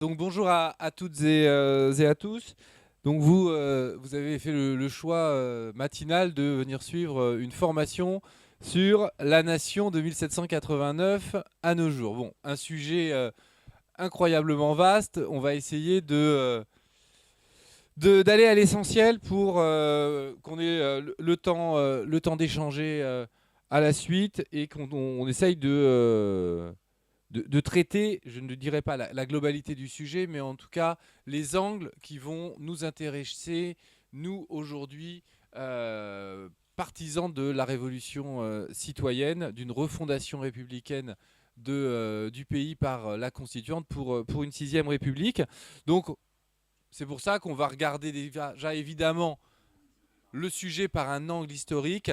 Donc bonjour à toutes et à tous. Donc vous avez fait le choix matinal de venir suivre une formation sur la nation de 1789 à nos jours. Bon, un sujet incroyablement vaste. On va essayer d'aller à l'essentiel pour qu'on ait le temps d'échanger à la suite et qu'on essaye de traiter, je ne dirais pas la globalité du sujet, mais en tout cas les angles qui vont nous intéresser, nous aujourd'hui, partisans de la révolution citoyenne, d'une refondation républicaine du pays par la constituante pour une sixième république. Donc c'est pour ça qu'on va regarder déjà évidemment le sujet par un angle historique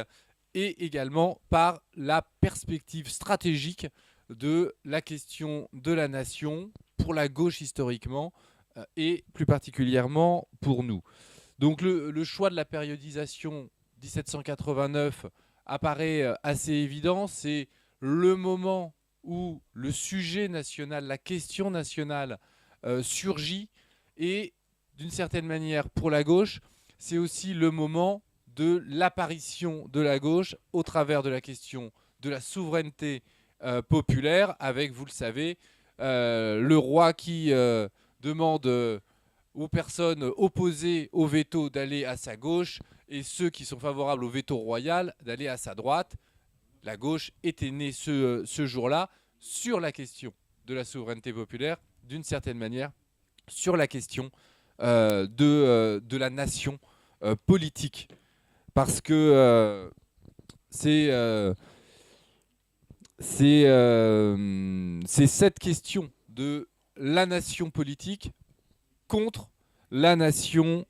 et également par la perspective stratégique de la question de la nation pour la gauche historiquement et plus particulièrement pour nous. Donc le choix de la périodisation 1789 apparaît assez évident. C'est le moment où le sujet national, la question nationale surgit et d'une certaine manière pour la gauche, c'est aussi le moment de l'apparition de la gauche au travers de la question de la souveraineté populaire avec, vous le savez, le roi qui demande aux personnes opposées au veto d'aller à sa gauche et ceux qui sont favorables au veto royal d'aller à sa droite. La gauche était née ce jour-là sur la question de la souveraineté populaire, d'une certaine manière, sur la question de la nation politique. Parce que c'est cette question de la nation politique contre la nation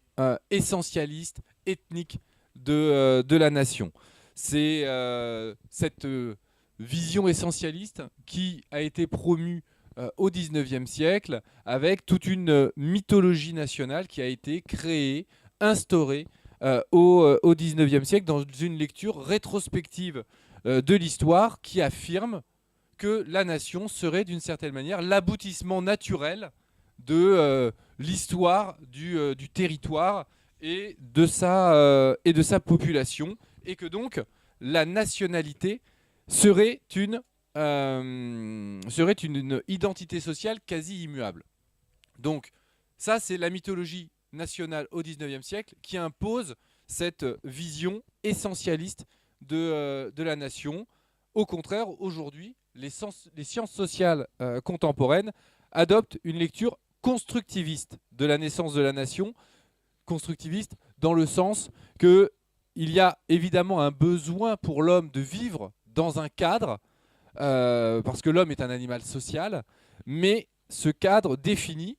essentialiste, ethnique de la nation. C'est cette vision essentialiste qui a été promue au XIXe siècle avec toute une mythologie nationale qui a été créée, instaurée au XIXe siècle dans une lecture rétrospective de l'histoire qui affirme que la nation serait d'une certaine manière l'aboutissement naturel de l'histoire du territoire et de sa population, et que donc la nationalité serait une identité sociale quasi immuable. Donc ça, c'est la mythologie nationale au XIXe siècle qui impose cette vision essentialiste de la nation. Au contraire, aujourd'hui, les sciences sociales contemporaines adoptent une lecture constructiviste de la naissance de la nation, constructiviste dans le sens qu'il y a évidemment un besoin pour l'homme de vivre dans un cadre, parce que l'homme est un animal social, mais ce cadre défini,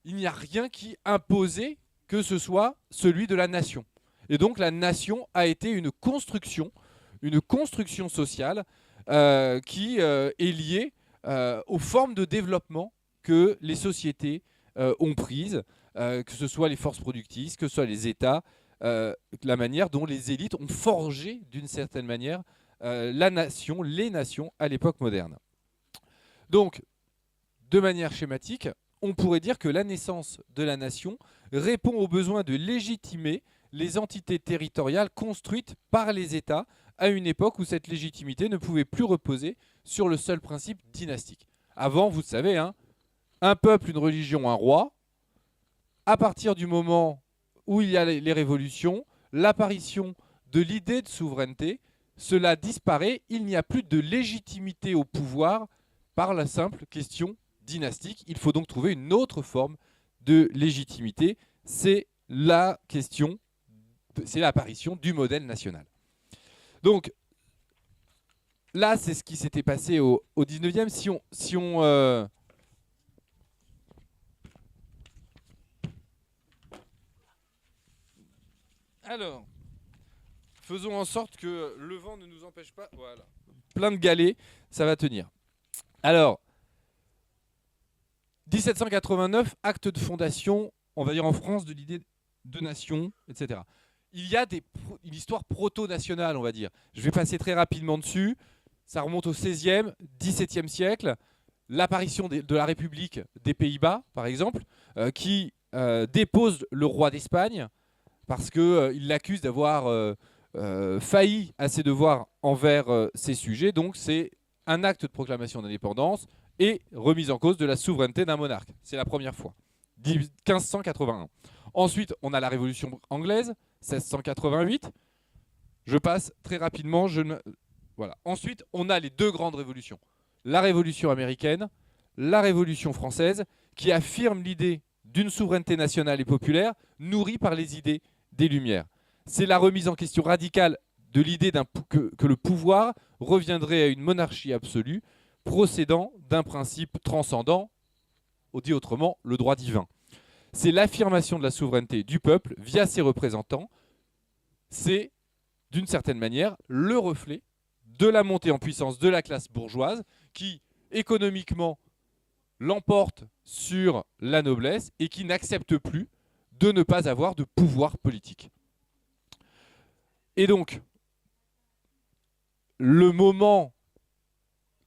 il n'y a rien qui imposait que ce soit celui de la nation. Et donc la nation a été une construction sociale qui est liée aux formes de développement que les sociétés ont prises, que ce soit les forces productives, que ce soit les États, la manière dont les élites ont forgé d'une certaine manière la nation, les nations à l'époque moderne. Donc, de manière schématique, on pourrait dire que la naissance de la nation répond au besoin de légitimer les entités territoriales construites par les États à une époque où cette légitimité ne pouvait plus reposer sur le seul principe dynastique. Avant, vous le savez, hein, un peuple, une religion, un roi. À partir du moment où il y a les révolutions, l'apparition de l'idée de souveraineté, cela disparaît. Il n'y a plus de légitimité au pouvoir par la simple question dynastique. Il faut donc trouver une autre forme de légitimité. C'est la question, c'est l'apparition du modèle national. Donc là, c'est ce qui s'était passé au 19e. Alors, faisons en sorte que le vent ne nous empêche pas. Voilà. Plein de galets, ça va tenir. Alors, 1789, acte de fondation, on va dire en France, de l'idée de nation, etc. Il y a une histoire proto-nationale, on va dire. Je vais passer très rapidement dessus. Ça remonte au 16e, 17e siècle. l'apparition de la République des Pays-Bas, par exemple, qui dépose le roi d'Espagne parce qu'il l'accuse d'avoir failli à ses devoirs envers ses sujets. Donc c'est un acte de proclamation d'indépendance et remise en cause de la souveraineté d'un monarque. C'est la première fois. 1581. Ensuite, on a la Révolution anglaise, 1688. Je passe très rapidement. Voilà. Ensuite, on a les deux grandes révolutions. La Révolution américaine, la Révolution française, qui affirme l'idée d'une souveraineté nationale et populaire nourrie par les idées des Lumières. C'est la remise en question radicale de l'idée que le pouvoir reviendrait à une monarchie absolue, procédant d'un principe transcendant, dit autrement, le droit divin. C'est l'affirmation de la souveraineté du peuple via ses représentants. C'est, d'une certaine manière, le reflet de la montée en puissance de la classe bourgeoise qui, économiquement, l'emporte sur la noblesse et qui n'accepte plus de ne pas avoir de pouvoir politique. Et donc, le moment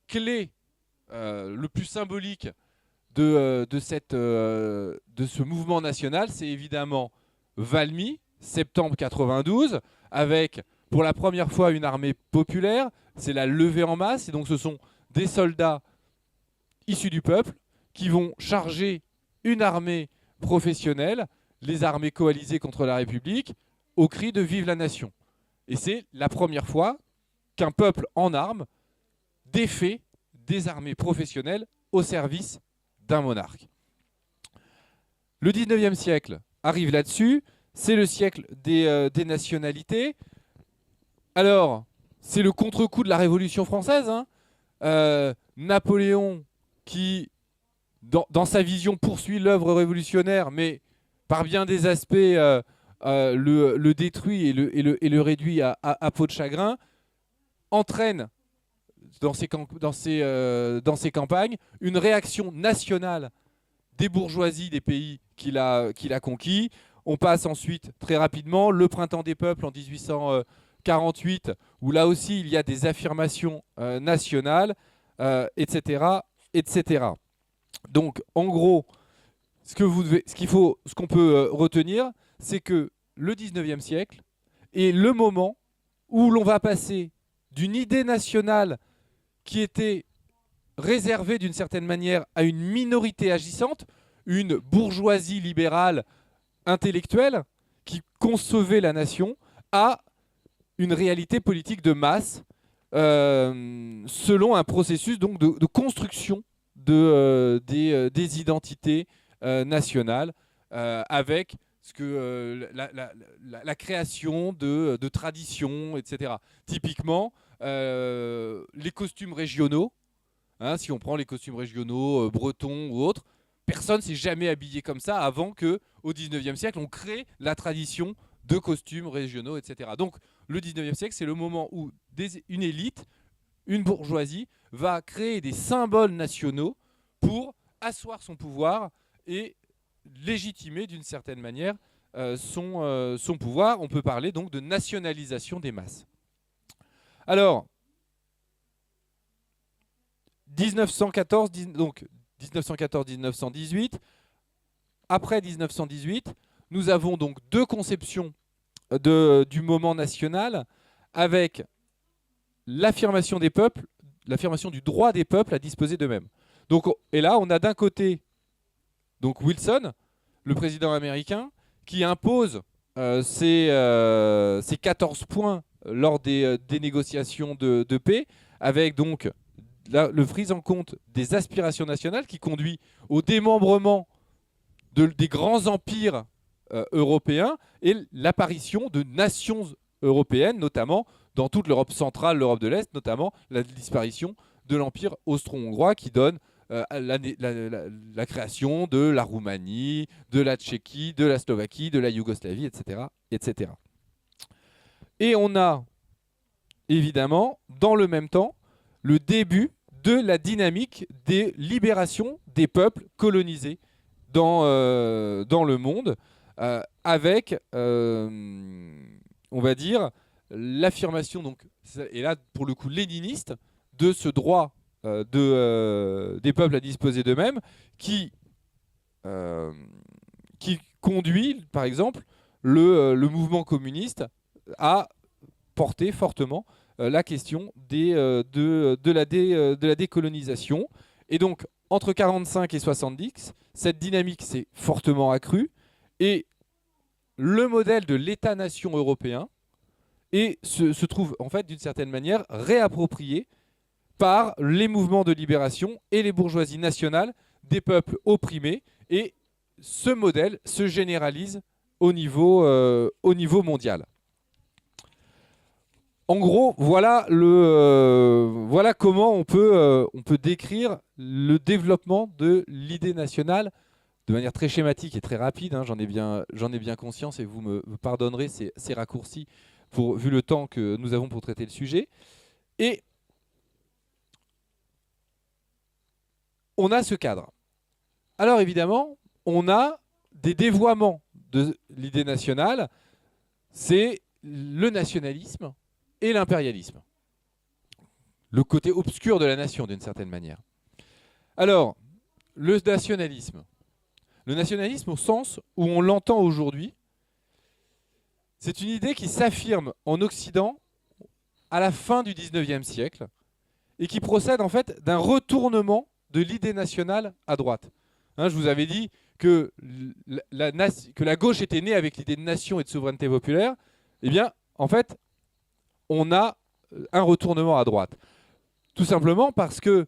clé, le plus symbolique de ce mouvement national, c'est évidemment Valmy, septembre 92, avec pour la première fois une armée populaire. C'est la levée en masse, et donc ce sont des soldats issus du peuple qui vont charger une armée professionnelle, les armées coalisées contre la République, au cri de Vive la Nation. Et c'est la première fois qu'un peuple en armes défait des armées professionnelles au service d'un monarque. Le 19e siècle arrive là-dessus, c'est le siècle des nationalités. Alors, c'est le contre-coup de la Révolution française. Napoléon qui, dans sa vision, poursuit l'œuvre révolutionnaire, mais par bien des aspects le détruit et le réduit à peau de chagrin, entraîne dans ses campagnes une réaction nationale des bourgeoisies des pays qu'il a conquis. On passe ensuite très rapidement le printemps des peuples en 1848, où là aussi il y a des affirmations nationales, etc., etc. Donc en gros, ce qu'on peut retenir, c'est que le 19e siècle est le moment où l'on va passer d'une idée nationale qui était réservée d'une certaine manière à une minorité agissante, une bourgeoisie libérale intellectuelle qui concevait la nation, à une réalité politique de masse selon un processus donc de construction des identités nationales avec la création de traditions, etc. Typiquement, les costumes régionaux, si on prend les costumes régionaux bretons ou autres, personne ne s'est jamais habillé comme ça avant qu'au 19e siècle, on crée la tradition de costumes régionaux, etc. Donc le 19e siècle, c'est le moment où une élite, une bourgeoisie, va créer des symboles nationaux pour asseoir son pouvoir et légitimer d'une certaine manière son pouvoir. On peut parler donc de nationalisation des masses. Alors, 1914-1918. Après 1918, nous avons donc deux conceptions du moment national, avec l'affirmation des peuples, l'affirmation du droit des peuples à disposer d'eux-mêmes. Donc, et là, on a d'un côté donc Wilson, le président américain, qui impose ses 14 points lors des négociations de paix, avec donc le prise en compte des aspirations nationales qui conduit au démembrement des grands empires européens et l'apparition de nations européennes, notamment dans toute l'Europe centrale, l'Europe de l'Est, notamment la disparition de l'empire austro-hongrois qui donne la création de la Roumanie, de la Tchéquie, de la Slovaquie, de la Yougoslavie, etc., etc. Et on a évidemment, dans le même temps, le début de la dynamique des libérations des peuples colonisés dans le monde, avec, on va dire, l'affirmation, donc, et là pour le coup léniniste, de ce droit des peuples à disposer d'eux-mêmes euh, qui conduit, par exemple, le mouvement communiste à porter fortement la question de la décolonisation. Et donc, entre 1945 et 1970, cette dynamique s'est fortement accrue et le modèle de l'État-nation européen se trouve, en fait, d'une certaine manière, réapproprié par les mouvements de libération et les bourgeoisies nationales des peuples opprimés. Et ce modèle se généralise au niveau mondial. En gros, voilà comment on peut décrire le développement de l'idée nationale de manière très schématique et très rapide. J'en ai bien conscience et vous me pardonnerez ces raccourcis vu le temps que nous avons pour traiter le sujet. Et on a ce cadre. Alors évidemment, on a des dévoiements de l'idée nationale. C'est le nationalisme et l'impérialisme. Le côté obscur de la nation, d'une certaine manière. Alors, le nationalisme. Le nationalisme, au sens où on l'entend aujourd'hui, c'est une idée qui s'affirme en Occident à la fin du XIXe siècle et qui procède en fait d'un retournement de l'idée nationale à droite. Je vous avais dit que la gauche était née avec l'idée de nation et de souveraineté populaire. Eh bien, en fait, on a un retournement à droite. Tout simplement parce que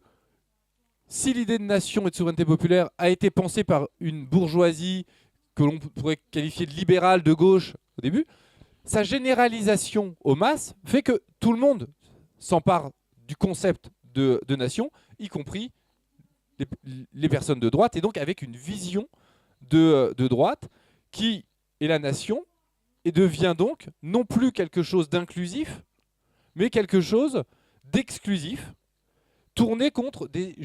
si l'idée de nation et de souveraineté populaire a été pensée par une bourgeoisie que l'on pourrait qualifier de libérale de gauche au début, sa généralisation aux masses fait que tout le monde s'empare du concept de nation, y compris les personnes de droite, et donc avec une vision de droite qui est la nation et devient donc non plus quelque chose d'inclusif, mais quelque chose d'exclusif, tourné contre des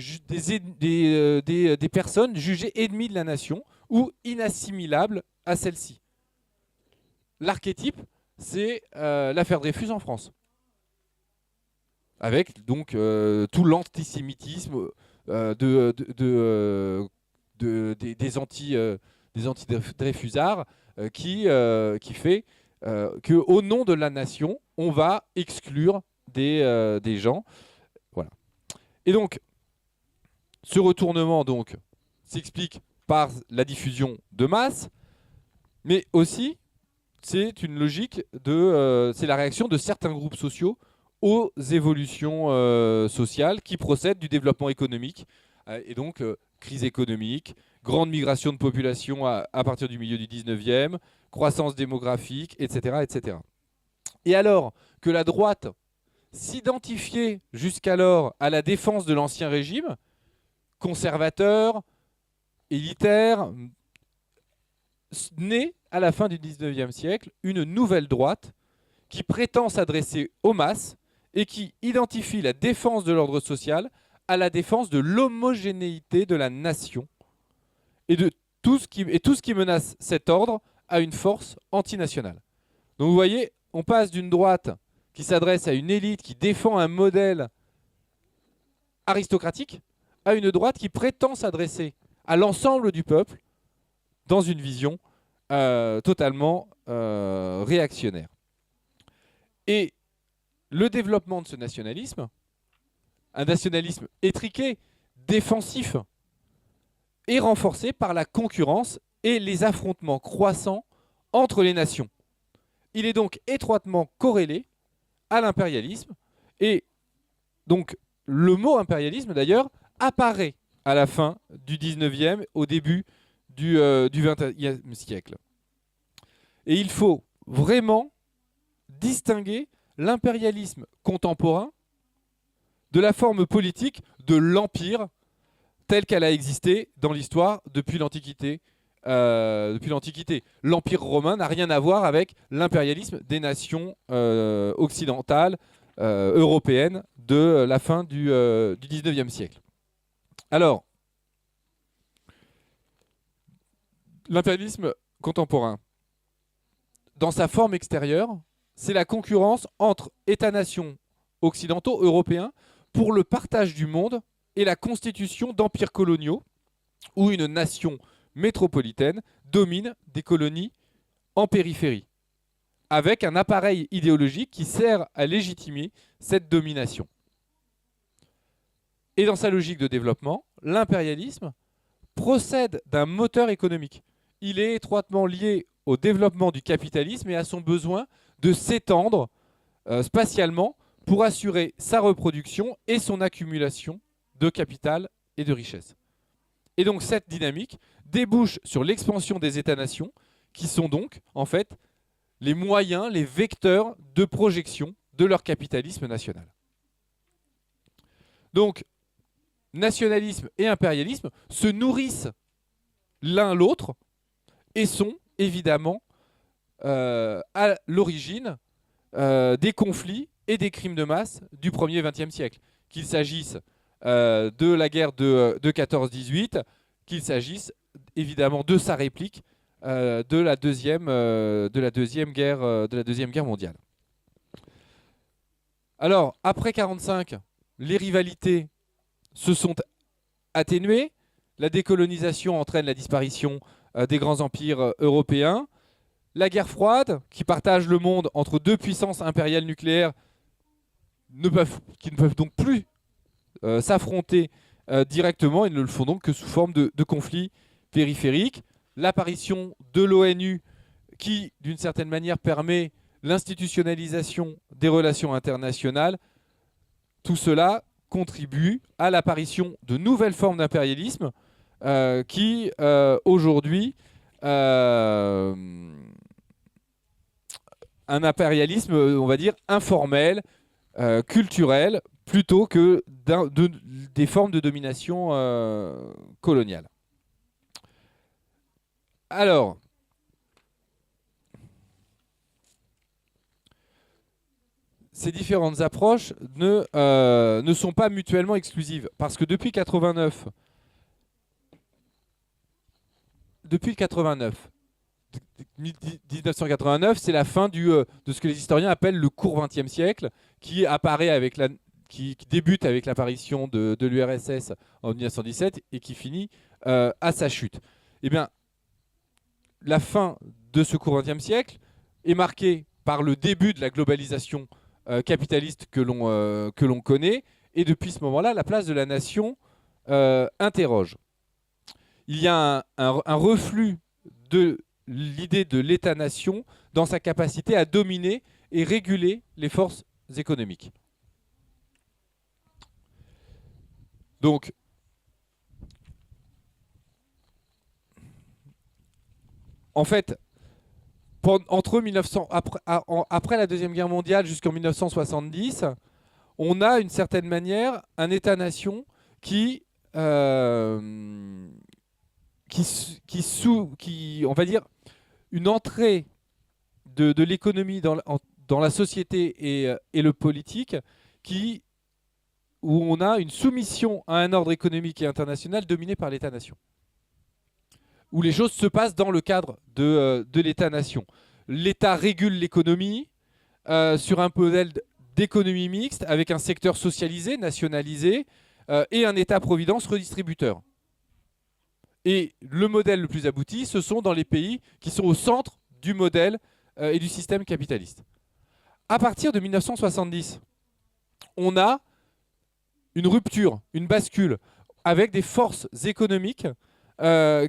personnes jugées ennemies de la nation ou inassimilables à celle-ci. L'archétype, c'est l'affaire Dreyfus en France, avec donc tout l'antisémitisme des anti-Dreyfusards qui fait qu'au nom de la nation, on va exclure des gens. Voilà. Et donc, ce retournement s'explique par la diffusion de masse, mais aussi c'est une logique c'est la réaction de certains groupes sociaux aux évolutions sociales qui procèdent du développement économique. Et donc, crise économique, grande migration de population à partir du milieu du 19e, croissance démographique, etc., etc. Et alors que la droite s'identifiait jusqu'alors à la défense de l'ancien régime, conservateur, élitaire, naît à la fin du 19e siècle une nouvelle droite qui prétend s'adresser aux masses et qui identifie la défense de l'ordre social à la défense de l'homogénéité de la nation et de tout ce qui menace cet ordre à une force antinationale. Donc vous voyez, on passe d'une droite qui s'adresse à une élite qui défend un modèle aristocratique à une droite qui prétend s'adresser à l'ensemble du peuple dans une vision totalement réactionnaire. Et le développement de ce nationalisme, un nationalisme étriqué, défensif, est renforcé par la concurrence et les affrontements croissants entre les nations. Il est donc étroitement corrélé à l'impérialisme. Et donc, le mot impérialisme, d'ailleurs, apparaît à la fin du 19e, au début du 20e siècle. Et il faut vraiment distinguer l'impérialisme contemporain de la forme politique de l'empire telle qu'elle a existé dans l'histoire depuis l'Antiquité. L'Empire romain n'a rien à voir avec l'impérialisme des nations occidentales, européennes, de la fin du 19e siècle. Alors, l'impérialisme contemporain, dans sa forme extérieure, c'est la concurrence entre États-nations occidentaux, européens, pour le partage du monde et la constitution d'empires coloniaux où une nation métropolitaine domine des colonies en périphérie, avec un appareil idéologique qui sert à légitimer cette domination. Et dans sa logique de développement, l'impérialisme procède d'un moteur économique. Il est étroitement lié au développement du capitalisme et à son besoin de s'étendre spatialement pour assurer sa reproduction et son accumulation de capital et de richesse. Et donc cette dynamique débouche sur l'expansion des États-nations, qui sont donc en fait les moyens, les vecteurs de projection de leur capitalisme national. Donc nationalisme et impérialisme se nourrissent l'un l'autre et sont évidemment à l'origine des conflits et des crimes de masse du 1er XXe siècle. Qu'il s'agisse de la guerre de 14-18, qu'il s'agisse évidemment de sa réplique de la deuxième guerre mondiale. Alors, après 1945, les rivalités se sont atténuées. La décolonisation entraîne la disparition des grands empires européens. La guerre froide, qui partage le monde entre deux puissances impériales nucléaires qui ne peuvent donc plus s'affronter directement, et ne le font donc que sous forme de conflits périphériques. L'apparition de l'ONU, qui d'une certaine manière permet l'institutionnalisation des relations internationales, tout cela contribue à l'apparition de nouvelles formes d'impérialisme qui aujourd'hui un impérialisme, on va dire, informel, culturel, plutôt que des formes de domination coloniale. Alors, ces différentes approches ne sont pas mutuellement exclusives, parce que depuis 1989, c'est la fin de ce que les historiens appellent le court XXe siècle, qui débute avec l'apparition de l'URSS en 1917 et qui finit à sa chute. Eh bien, la fin de ce court XXe siècle est marquée par le début de la globalisation capitaliste que l'on connaît, et depuis ce moment-là, la place de la nation interroge. Il y a un reflux de l'idée de l'État-nation dans sa capacité à dominer et réguler les forces économiques. Donc, en fait, après la Deuxième Guerre mondiale jusqu'en 1970, on a d'une certaine manière un État-nation qui, on va dire, une entrée de l'économie dans la société et le politique, où on a une soumission à un ordre économique et international dominé par l'État-nation, où les choses se passent dans le cadre de l'État-nation. L'État régule l'économie sur un modèle d'économie mixte, avec un secteur socialisé, nationalisé, et un État-providence redistributeur. Et le modèle le plus abouti, ce sont dans les pays qui sont au centre du modèle et du système capitaliste. À partir de 1970, on a une rupture, une bascule, avec des forces économiques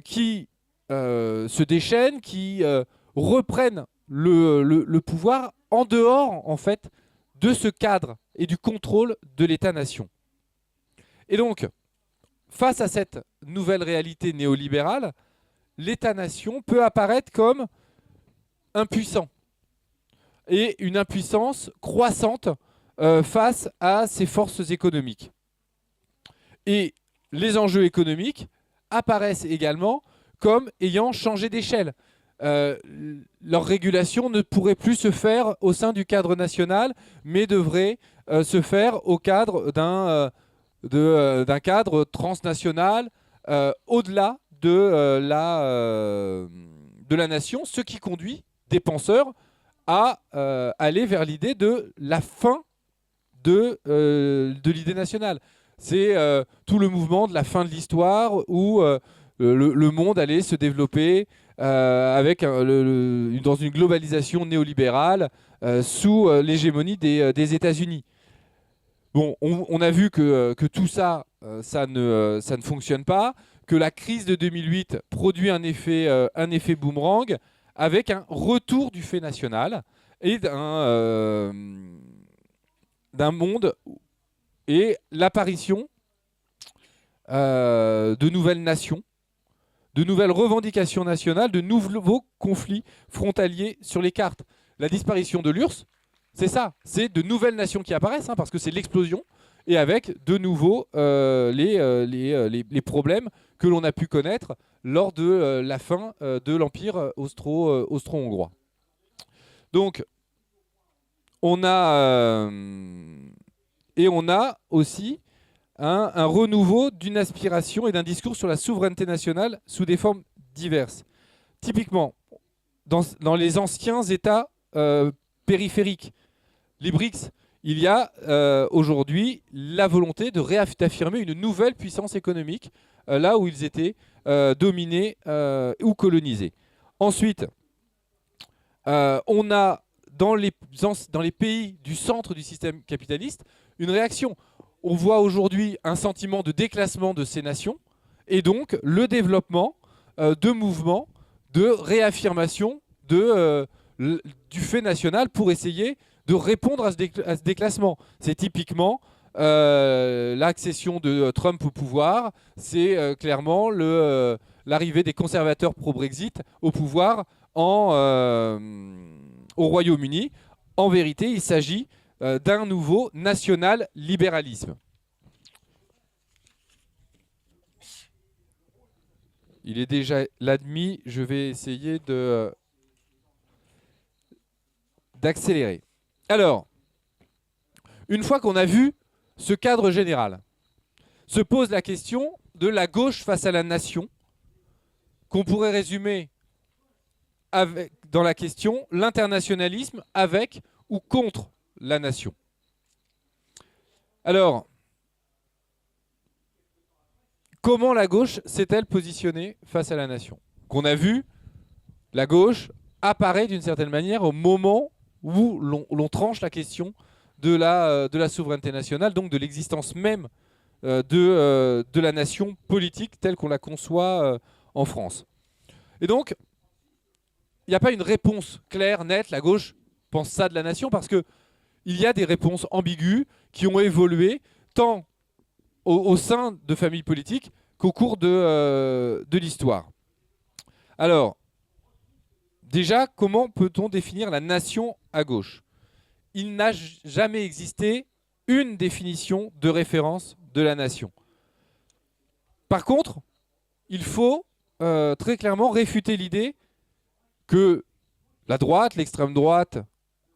qui se déchaînent, qui reprennent le pouvoir en dehors, en fait, de ce cadre et du contrôle de l'État-nation. Et donc, face à cette nouvelle réalité néolibérale, l'État-nation peut apparaître comme impuissant, et une impuissance croissante face à ces forces économiques. Et les enjeux économiques apparaissent également comme ayant changé d'échelle. Leur régulation ne pourrait plus se faire au sein du cadre national, mais devrait se faire au cadre d'un cadre transnational, au-delà de la nation, ce qui conduit des penseurs à aller vers l'idée de la fin de l'idée nationale. C'est tout le mouvement de la fin de l'histoire où le monde allait se développer dans une globalisation néolibérale sous l'hégémonie des États-Unis. Bon, on a vu que tout ça, ça ne fonctionne pas, que la crise de 2008 produit un effet boomerang avec un retour du fait national et d'un monde et l'apparition de nouvelles nations, de nouvelles revendications nationales, de nouveaux conflits frontaliers sur les cartes. La disparition de l'URSS, c'est ça, c'est de nouvelles nations qui apparaissent, parce que c'est l'explosion, et avec de nouveau les problèmes que l'on a pu connaître lors de la fin de l'Empire austro-hongrois. Donc, on a aussi un renouveau d'une aspiration et d'un discours sur la souveraineté nationale sous des formes diverses. Typiquement, dans les anciens États périphériques, les BRICS, il y a aujourd'hui la volonté d'affirmer une nouvelle puissance économique là où ils étaient dominés ou colonisés. Ensuite, on a dans les pays du centre du système capitaliste une réaction. On voit aujourd'hui un sentiment de déclassement de ces nations et donc le développement de mouvements de réaffirmation du fait national pour essayer de répondre à ce déclassement. C'est typiquement l'accession de Trump au pouvoir, c'est clairement l'arrivée des conservateurs pro-Brexit au pouvoir au Royaume-Uni. En vérité, il s'agit d'un nouveau national-libéralisme. Il est déjà l'admis, je vais essayer d'accélérer. Alors, une fois qu'on a vu ce cadre général, se pose la question de la gauche face à la nation, qu'on pourrait résumer dans la question l'internationalisme avec ou contre la nation. Alors, comment la gauche s'est-elle positionnée face à la nation? Qu'on a vu, la gauche apparaît d'une certaine manière au moment où l'on tranche la question de la souveraineté nationale, donc de l'existence même de la nation politique telle qu'on la conçoit en France. Et donc, il n'y a pas une réponse claire, nette, la gauche pense ça de la nation, parce qu'il y a des réponses ambiguës qui ont évolué tant au sein de familles politiques qu'au cours de l'histoire. Alors, déjà, comment peut-on définir la nation à gauche? Il n'a jamais existé une définition de référence de la nation. Par contre, il faut très clairement réfuter l'idée que la droite, l'extrême droite,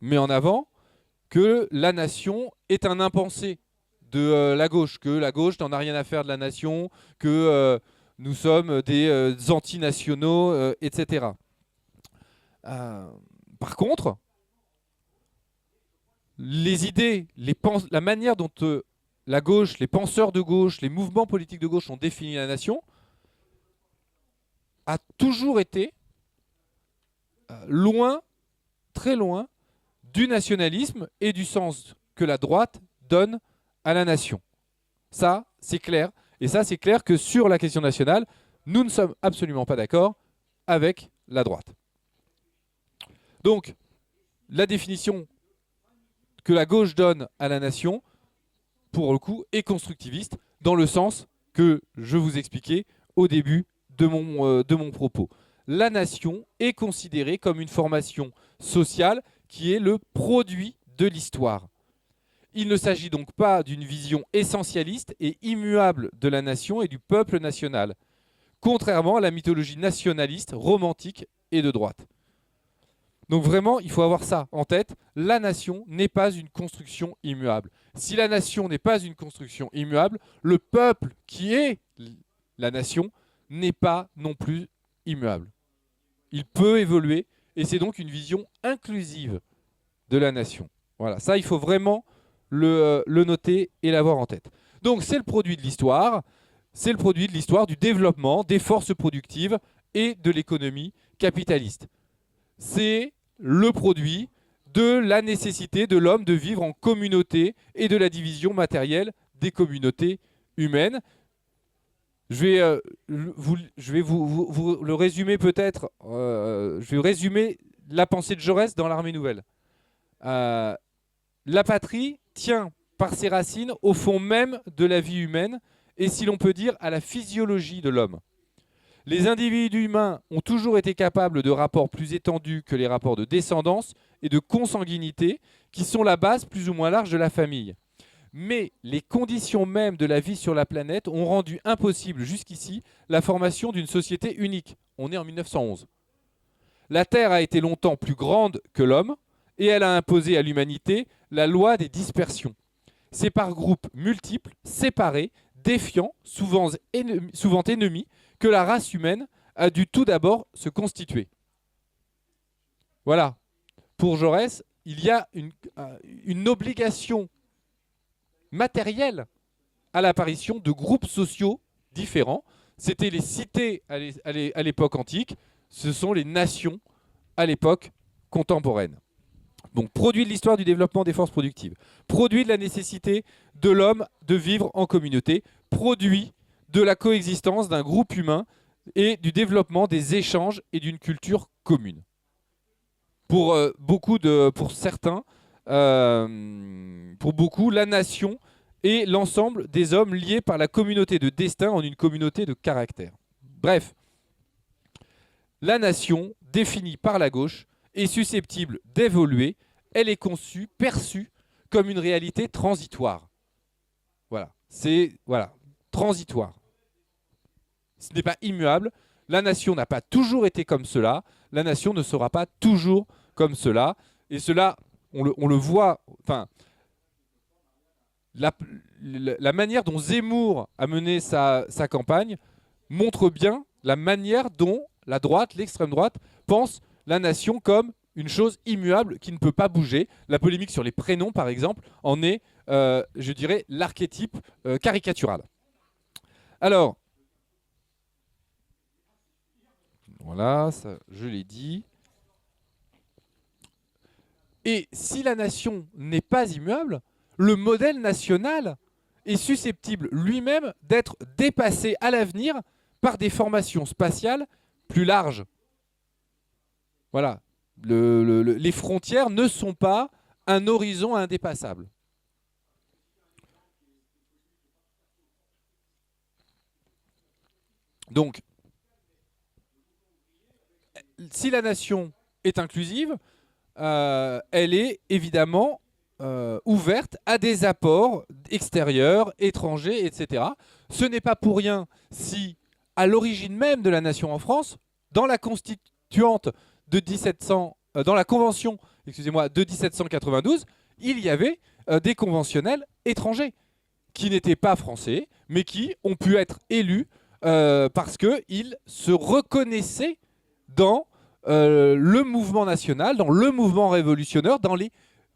met en avant que la nation est un impensé de la gauche, que la gauche n'en a rien à faire de la nation, que nous sommes des antinationaux, etc. Par contre, les idées, la manière dont la gauche, les penseurs de gauche, les mouvements politiques de gauche ont défini la nation a toujours été loin, très loin, du nationalisme et du sens que la droite donne à la nation. Ça, c'est clair. Et ça, c'est clair que sur la question nationale, nous ne sommes absolument pas d'accord avec la droite. Donc, la définition que la gauche donne à la nation, pour le coup, est constructiviste, dans le sens que je vous expliquais au début de mon propos. La nation est considérée comme une formation sociale qui est le produit de l'histoire. Il ne s'agit donc pas d'une vision essentialiste et immuable de la nation et du peuple national, contrairement à la mythologie nationaliste, romantique et de droite. Donc vraiment, il faut avoir ça en tête. La nation n'est pas une construction immuable. Si la nation n'est pas une construction immuable, le peuple qui est la nation n'est pas non plus immuable. Il peut évoluer et c'est donc une vision inclusive de la nation. Voilà, ça il faut vraiment le noter et l'avoir en tête. Donc c'est le produit de l'histoire, c'est le produit de l'histoire du développement des forces productives et de l'économie capitaliste. C'est le produit de la nécessité de l'homme de vivre en communauté et de la division matérielle des communautés humaines. Je vais vous le résumer peut-être. Je vais résumer la pensée de Jaurès dans l'Armée nouvelle. La patrie tient par ses racines au fond même de la vie humaine et, si l'on peut dire, à la physiologie de l'homme. Les individus humains ont toujours été capables de rapports plus étendus que les rapports de descendance et de consanguinité, qui sont la base plus ou moins large de la famille. Mais les conditions mêmes de la vie sur la planète ont rendu impossible jusqu'ici la formation d'une société unique. On est en 1911. La Terre a été longtemps plus grande que l'homme et elle a imposé à l'humanité la loi des dispersions. C'est par groupes multiples, séparés, défiants, souvent ennemis, que la race humaine a dû tout d'abord se constituer. Voilà. Pour Jaurès, il y a une obligation matérielle à l'apparition de groupes sociaux différents. C'était les cités à l'époque antique, ce sont les nations à l'époque contemporaine. Donc, produit de l'histoire du développement des forces productives, produit de la nécessité de l'homme de vivre en communauté, produit de la coexistence d'un groupe humain et du développement des échanges et d'une culture commune. Pour certains, pour beaucoup, la nation est l'ensemble des hommes liés par la communauté de destin en une communauté de caractère. Bref, la nation, définie par la gauche, est susceptible d'évoluer. Elle est conçue, perçue comme une réalité transitoire. Voilà, transitoire. Ce n'est pas immuable. La nation n'a pas toujours été comme cela. La nation ne sera pas toujours comme cela. Et cela, on le voit. Enfin, la manière dont Zemmour a mené sa campagne montre bien la manière dont la droite, l'extrême droite, pense la nation comme une chose immuable qui ne peut pas bouger. La polémique sur les prénoms, par exemple, en est, je dirais, l'archétype caricatural. Alors, voilà, ça, je l'ai dit. Et si la nation n'est pas immuable, le modèle national est susceptible lui-même d'être dépassé à l'avenir par des formations spatiales plus larges. Voilà. Les frontières ne sont pas un horizon indépassable. Donc, si la nation est inclusive, elle est évidemment ouverte à des apports extérieurs, étrangers, etc. Ce n'est pas pour rien si, à l'origine même de la nation en France, dans la constituante de 1700, dans la convention, de 1792, il y avait des conventionnels étrangers qui n'étaient pas français, mais qui ont pu être élus parce qu'ils se reconnaissaient dans le mouvement national, dans le mouvement révolutionnaire, dans les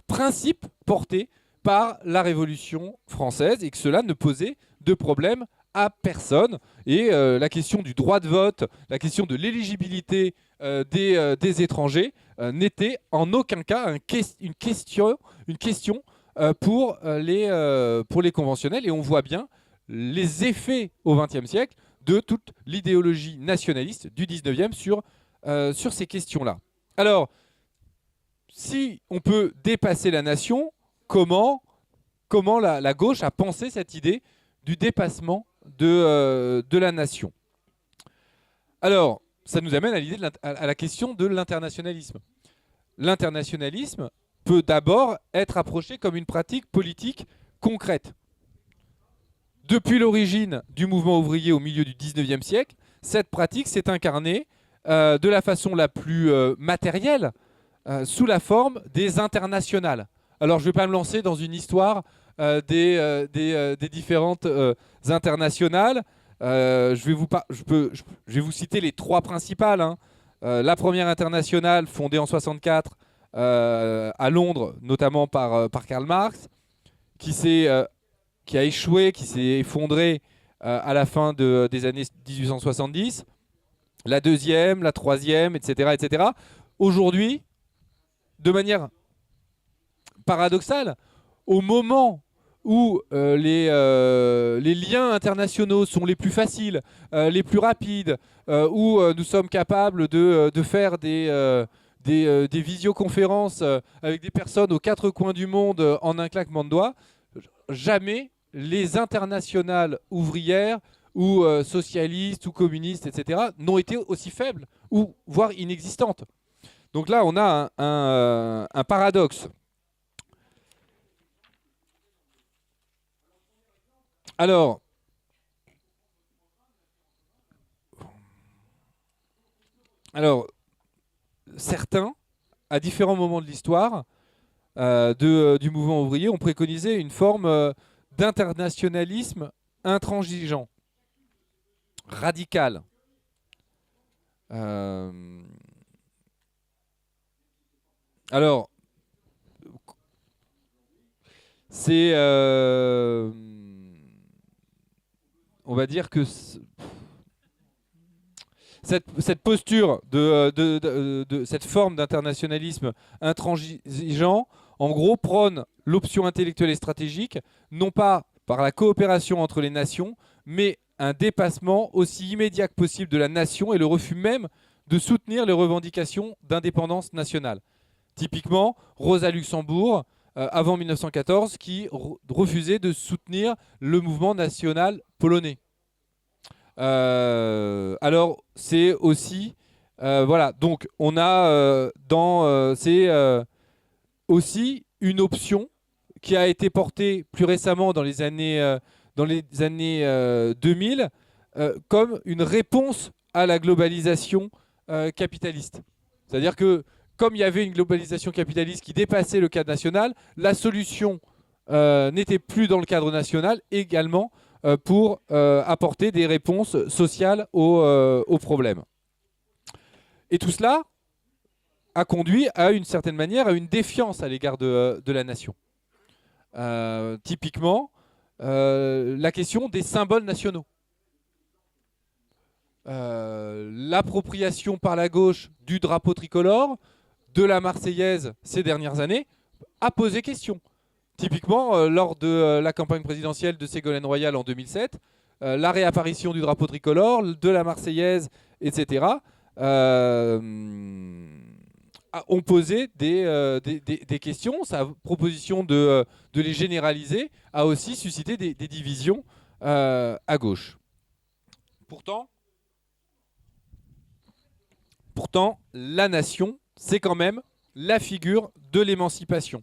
principes portés par la Révolution française, et que cela ne posait de problème à personne. Et la question du droit de vote, la question de l'éligibilité des étrangers n'était en aucun cas une question pour les conventionnels. Et on voit bien les effets au XXe siècle de toute l'idéologie nationaliste du XIXe sur ces questions-là. Alors, si on peut dépasser la nation, comment la gauche a pensé cette idée du dépassement de la nation? Alors, ça nous amène à la question de l'internationalisme. L'internationalisme peut d'abord être approché comme une pratique politique concrète. Depuis l'origine du mouvement ouvrier au milieu du XIXe siècle, cette pratique s'est incarnée de la façon la plus matérielle sous la forme des internationales. Alors je ne vais pas me lancer dans une histoire des différentes internationales. Je vais vous citer les trois principales. Hein. La première internationale fondée en 1964 à Londres, notamment par Karl Marx. qui a échoué, qui s'est effondré à la fin des années 1870, la deuxième, la troisième, etc., etc. Aujourd'hui, de manière paradoxale, au moment où les liens internationaux sont les plus faciles, les plus rapides, où nous sommes capables de faire des visioconférences avec des personnes aux quatre coins du monde en un claquement de doigts, jamais les internationales ouvrières ou socialistes ou communistes, etc., n'ont été aussi faibles ou voire inexistantes. Donc là, on a un paradoxe. Alors, certains, à différents moments de l'histoire du mouvement ouvrier, ont préconisé une forme d'internationalisme intransigeant, radical. Alors, c'est... on va dire que cette posture de cette forme d'internationalisme intransigeant, en gros, prône l'option intellectuelle et stratégique, non pas par la coopération entre les nations, mais un dépassement aussi immédiat que possible de la nation et le refus même de soutenir les revendications d'indépendance nationale. Typiquement, Rosa Luxembourg, avant 1914, qui refusait de soutenir le mouvement national polonais. Alors, c'est aussi... voilà, donc on a c'est aussi une option qui a été portée plus récemment dans les années 2000 comme une réponse à la globalisation capitaliste. C'est-à-dire que comme il y avait une globalisation capitaliste qui dépassait le cadre national, la solution n'était plus dans le cadre national également pour apporter des réponses sociales aux problèmes. Et tout cela a conduit à une certaine manière à une défiance à l'égard de la nation. Typiquement, la question des symboles nationaux. L'appropriation par la gauche du drapeau tricolore, de la Marseillaise ces dernières années, a posé question. Typiquement, lors de la campagne présidentielle de Ségolène Royal en 2007, la réapparition du drapeau tricolore, de la Marseillaise, etc., ont posé des questions. Sa proposition de les généraliser a aussi suscité des divisions à gauche. Pourtant, la nation, c'est quand même la figure de l'émancipation.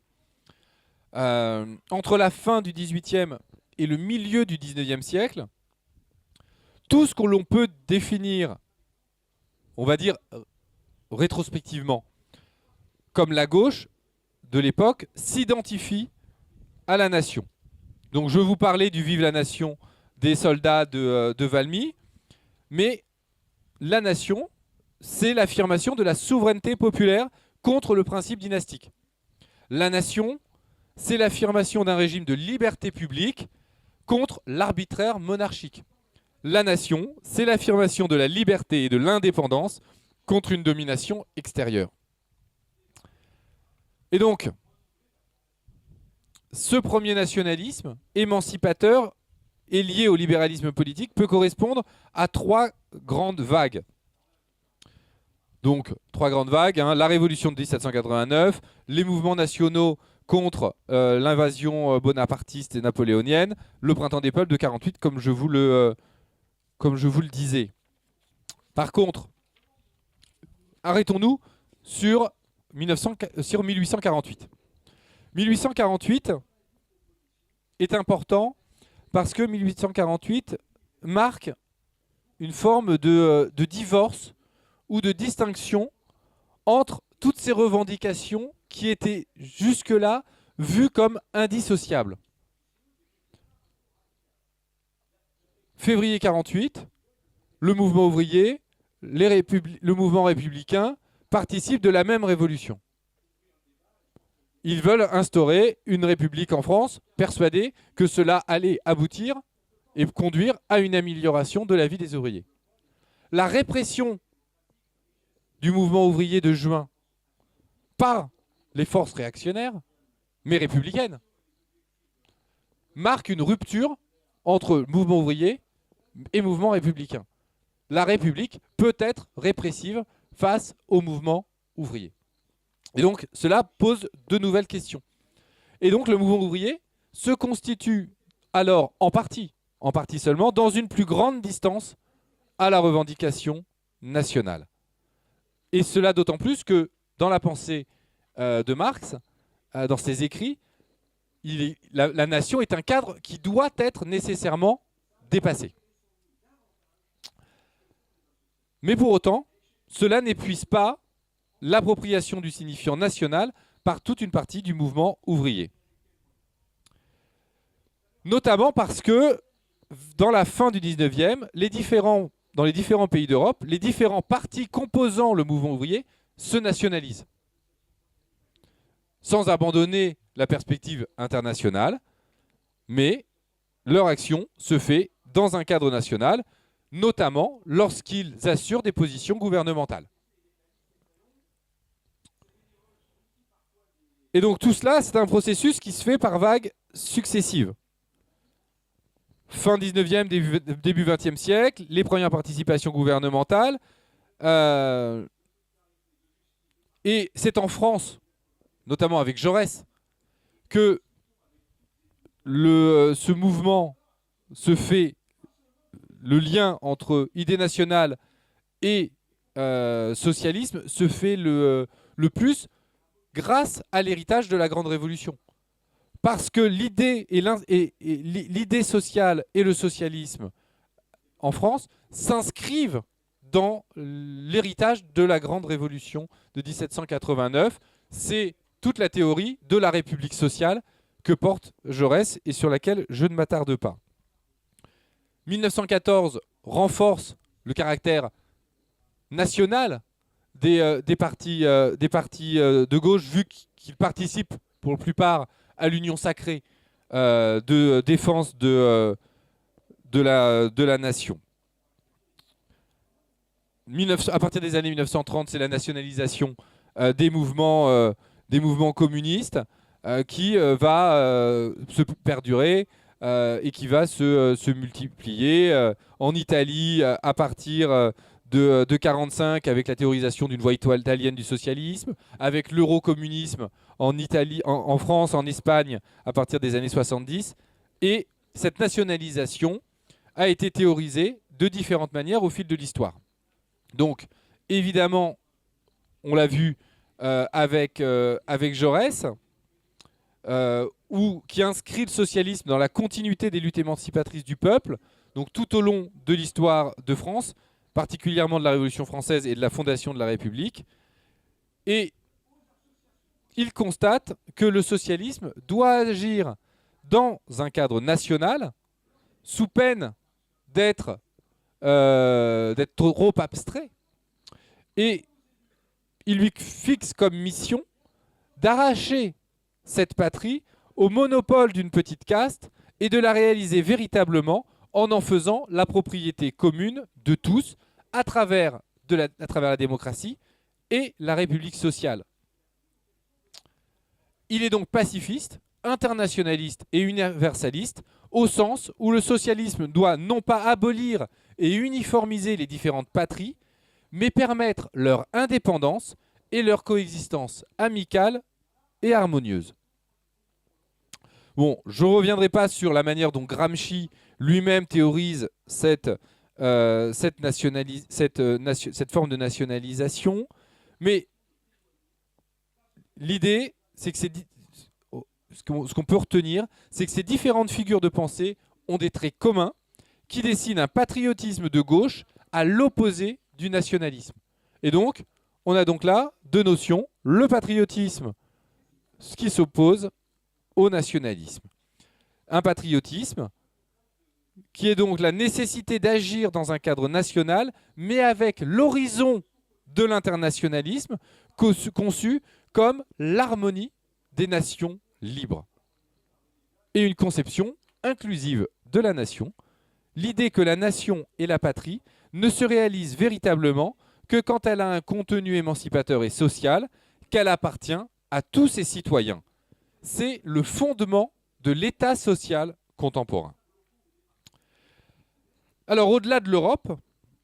Entre la fin du XVIIIe et le milieu du XIXe siècle, tout ce que l'on peut définir, on va dire rétrospectivement, comme la gauche de l'époque, s'identifie à la nation. Donc je vous parlais du Vive la Nation des soldats de Valmy, mais la nation, c'est l'affirmation de la souveraineté populaire contre le principe dynastique. La nation, c'est l'affirmation d'un régime de liberté publique contre l'arbitraire monarchique. La nation, c'est l'affirmation de la liberté et de l'indépendance contre une domination extérieure. Et donc, ce premier nationalisme émancipateur et lié au libéralisme politique peut correspondre à trois grandes vagues. Donc, trois grandes vagues, la révolution de 1789, les mouvements nationaux contre l'invasion bonapartiste et napoléonienne, le printemps des peuples de 48, comme je vous le disais. Par contre, arrêtons-nous sur 1848. 1848 est important parce que 1848 marque une forme de divorce ou de distinction entre toutes ces revendications qui étaient jusque-là vues comme indissociables. Février 48, le mouvement ouvrier, le mouvement républicain participent de la même révolution. Ils veulent instaurer une république en France, persuadés que cela allait aboutir et conduire à une amélioration de la vie des ouvriers. La répression du mouvement ouvrier de juin par les forces réactionnaires, mais républicaines, marque une rupture entre mouvement ouvrier et mouvement républicain. La République peut être répressive face au mouvement ouvrier. Et donc, cela pose de nouvelles questions. Et donc, le mouvement ouvrier se constitue alors en partie seulement, dans une plus grande distance à la revendication nationale. Et cela d'autant plus que dans la pensée de Marx, dans ses écrits, la nation est un cadre qui doit être nécessairement dépassé. Mais pour autant, cela n'épuise pas l'appropriation du signifiant national par toute une partie du mouvement ouvrier. Notamment parce que dans la fin du 19e, dans les différents pays d'Europe, les différents partis composant le mouvement ouvrier se nationalisent. Sans abandonner la perspective internationale, mais leur action se fait dans un cadre national, notamment lorsqu'ils assurent des positions gouvernementales. Et donc tout cela, c'est un processus qui se fait par vagues successives. Fin 19e, début 20e siècle, les premières participations gouvernementales. Et c'est en France, notamment avec Jaurès, que ce mouvement se fait, le lien entre idée nationale et socialisme se fait le plus grâce à l'héritage de la Grande Révolution. Parce que l'idée sociale et le socialisme en France s'inscrivent dans l'héritage de la Grande Révolution de 1789. C'est toute la théorie de la République sociale que porte Jaurès et sur laquelle je ne m'attarde pas. 1914 renforce le caractère national des partis de gauche, vu qu'ils participent pour la plupart à l'union sacrée de défense de la nation. À partir des années 1930, c'est la nationalisation des mouvements communistes qui va se perdurer et qui va se multiplier. En Italie, à partir de 1945, avec la théorisation d'une voie italienne du socialisme, avec l'eurocommunisme en France, en Espagne, à partir des années 70. Et cette nationalisation a été théorisée de différentes manières au fil de l'histoire. Donc, évidemment, on l'a vu avec Jaurès, qui inscrit le socialisme dans la continuité des luttes émancipatrices du peuple, donc tout au long de l'histoire de France, particulièrement de la Révolution française et de la fondation de la République. Et il constate que le socialisme doit agir dans un cadre national, sous peine d'être trop abstrait. Et il lui fixe comme mission d'arracher cette patrie au monopole d'une petite caste et de la réaliser véritablement en faisant la propriété commune de tous à travers la démocratie et la République sociale. Il est donc pacifiste, internationaliste et universaliste, au sens où le socialisme doit non pas abolir et uniformiser les différentes patries, mais permettre leur indépendance et leur coexistence amicale et harmonieuse. Bon, je ne reviendrai pas sur la manière dont Gramsci lui-même théorise cette forme de nationalisation, mais l'idée, c'est que ce qu'on peut retenir, c'est que ces différentes figures de pensée ont des traits communs qui dessinent un patriotisme de gauche à l'opposé du nationalisme. Et donc, on a donc là deux notions, le patriotisme, ce qui s'oppose au nationalisme. Un patriotisme qui est donc la nécessité d'agir dans un cadre national, mais avec l'horizon de l'internationalisme conçu comme l'harmonie des nations libres et une conception inclusive de la nation, l'idée que la nation et la patrie ne se réalisent véritablement que quand elle a un contenu émancipateur et social, qu'elle appartient à tous ses citoyens. C'est le fondement de l'État social contemporain. Alors, au-delà de l'Europe,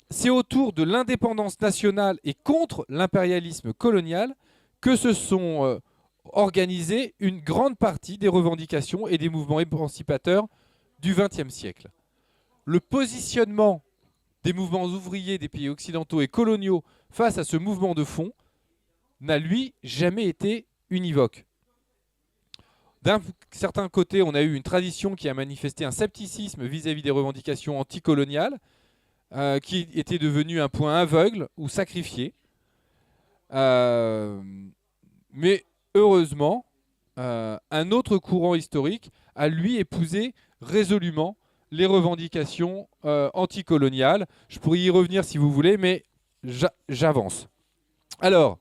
c'est autour de l'indépendance nationale et contre l'impérialisme colonial que se sont organisées une grande partie des revendications et des mouvements émancipateurs du XXe siècle. Le positionnement des mouvements ouvriers des pays occidentaux et coloniaux face à ce mouvement de fond n'a, lui, jamais été univoque. D'un certain côté, on a eu une tradition qui a manifesté un scepticisme vis-à-vis des revendications anticoloniales, qui était devenu un point aveugle ou sacrifié. Mais heureusement, un autre courant historique a, lui, épousé résolument les revendications anticoloniales. Je pourrais y revenir si vous voulez, mais j'avance. Alors,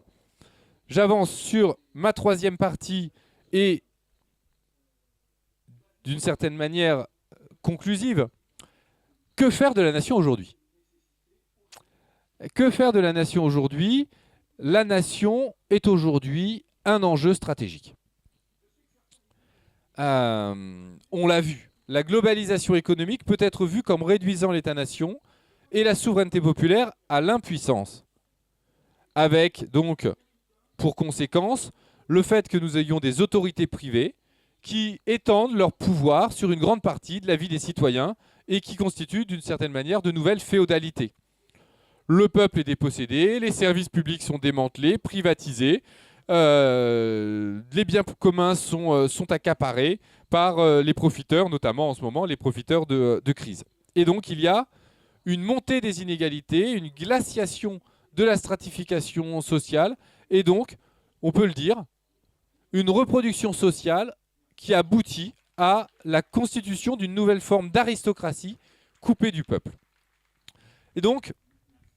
j'avance sur ma troisième partie et d'une certaine manière conclusive. Que faire de la nation aujourd'hui ? Que faire de la nation aujourd'hui ? La nation est aujourd'hui un enjeu stratégique. On l'a vu, la globalisation économique peut être vue comme réduisant l'État-nation et la souveraineté populaire à l'impuissance. Avec donc, pour conséquence, le fait que nous ayons des autorités privées qui étendent leur pouvoir sur une grande partie de la vie des citoyens et qui constituent d'une certaine manière de nouvelles féodalités. Le peuple est dépossédé, les services publics sont démantelés, privatisés, les biens communs sont accaparés par les profiteurs, notamment en ce moment les profiteurs de crise. Et donc il y a une montée des inégalités, une glaciation de la stratification sociale, et donc, on peut le dire, une reproduction sociale qui aboutit à la constitution d'une nouvelle forme d'aristocratie coupée du peuple. Et donc,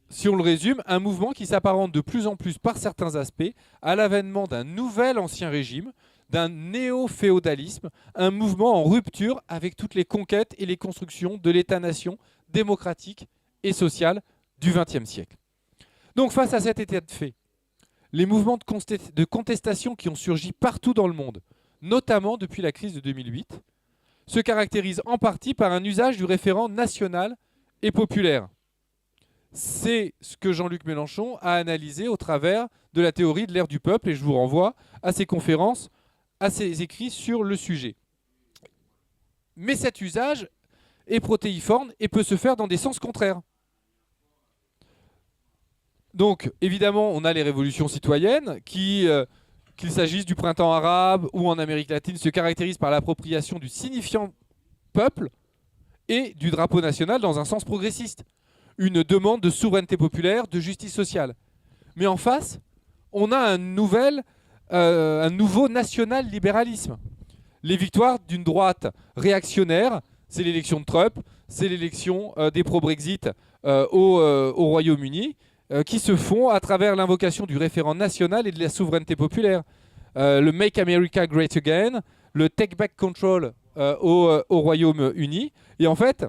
si on le résume, un mouvement qui s'apparente de plus en plus par certains aspects à l'avènement d'un nouvel ancien régime, d'un néo-féodalisme, un mouvement en rupture avec toutes les conquêtes et les constructions de l'État-nation démocratique et social du XXe siècle. Donc face à cet état de fait, les mouvements de contestation qui ont surgi partout dans le monde, notamment depuis la crise de 2008, se caractérisent en partie par un usage du référent national et populaire. C'est ce que Jean-Luc Mélenchon a analysé au travers de la théorie de l'ère du peuple, et je vous renvoie à ses conférences, à ses écrits sur le sujet. Mais cet usage est protéiforme et peut se faire dans des sens contraires. Donc, évidemment, on a les révolutions citoyennes qui, qu'il s'agisse du printemps arabe ou en Amérique latine, se caractérisent par l'appropriation du signifiant peuple et du drapeau national dans un sens progressiste. Une demande de souveraineté populaire, de justice sociale. Mais en face, on a un nouveau national-libéralisme. Les victoires d'une droite réactionnaire, c'est l'élection de Trump, c'est l'élection des pro-Brexit au Royaume-Uni, qui se font à travers l'invocation du référent national et de la souveraineté populaire. Le Make America Great Again, le Take Back Control au Royaume-Uni. Et en fait,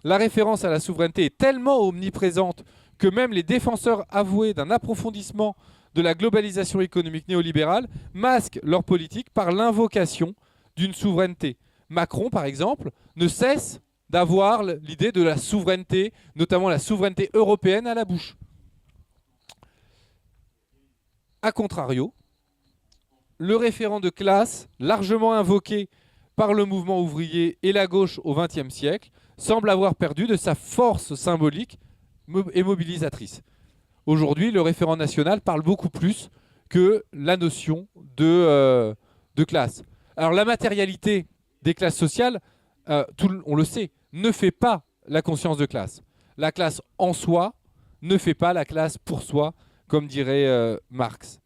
la référence à la souveraineté est tellement omniprésente que même les défenseurs avoués d'un approfondissement de la globalisation économique néolibérale masquent leur politique par l'invocation d'une souveraineté. Macron, par exemple, ne cesse d'avoir l'idée de la souveraineté, notamment la souveraineté européenne, à la bouche. A contrario, le référent de classe, largement invoqué par le mouvement ouvrier et la gauche au XXe siècle, semble avoir perdu de sa force symbolique et mobilisatrice. Aujourd'hui, le référent national parle beaucoup plus que la notion de classe. Alors la matérialité des classes sociales, on le sait, ne fait pas la conscience de classe. La classe en soi ne fait pas la classe pour soi, comme dirait Marx.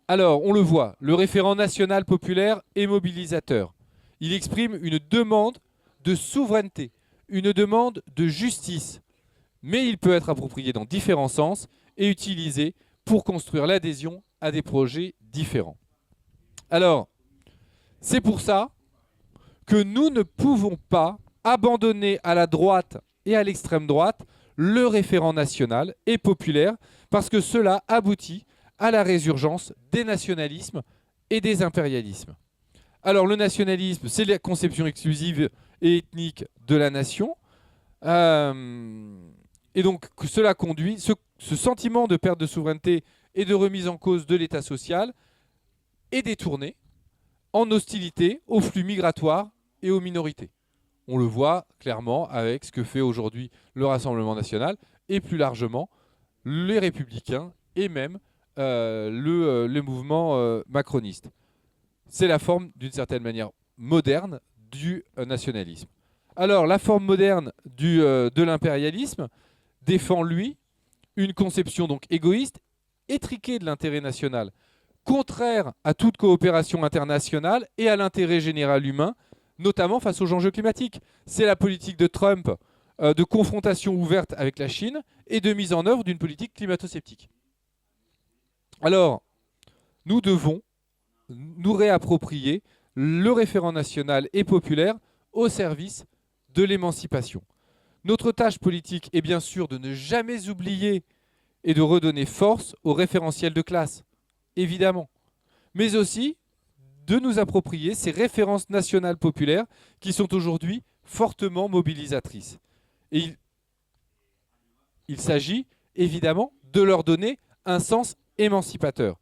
Alors, on le voit, le référent national populaire est mobilisateur. Il exprime une demande de souveraineté, une demande de justice, mais il peut être approprié dans différents sens et utilisé pour construire l'adhésion à des projets différents. Alors, c'est pour ça que nous ne pouvons pas abandonner à la droite et à l'extrême droite le référent national et populaire, parce que cela aboutit à la résurgence des nationalismes et des impérialismes. Alors le nationalisme, c'est la conception exclusive et ethnique de la nation. Et donc cela conduit, ce sentiment de perte de souveraineté et de remise en cause de l'État social est détourné en hostilité aux flux migratoires et aux minorités. On le voit clairement avec ce que fait aujourd'hui le Rassemblement national et plus largement les Républicains et même le mouvement macroniste. C'est la forme, d'une certaine manière, moderne du nationalisme. Alors, la forme moderne de l'impérialisme défend, lui, une conception donc égoïste, étriquée de l'intérêt national, contraire à toute coopération internationale et à l'intérêt général humain, notamment face aux enjeux climatiques. C'est la politique de Trump de confrontation ouverte avec la Chine et de mise en œuvre d'une politique climato-sceptique. Alors, nous devons nous réapproprier le référent national et populaire au service de l'émancipation. Notre tâche politique est bien sûr de ne jamais oublier et de redonner force au référentiel de classe, évidemment, mais aussi de nous approprier ces références nationales populaires qui sont aujourd'hui fortement mobilisatrices. Et il s'agit évidemment de leur donner un sens émancipateur.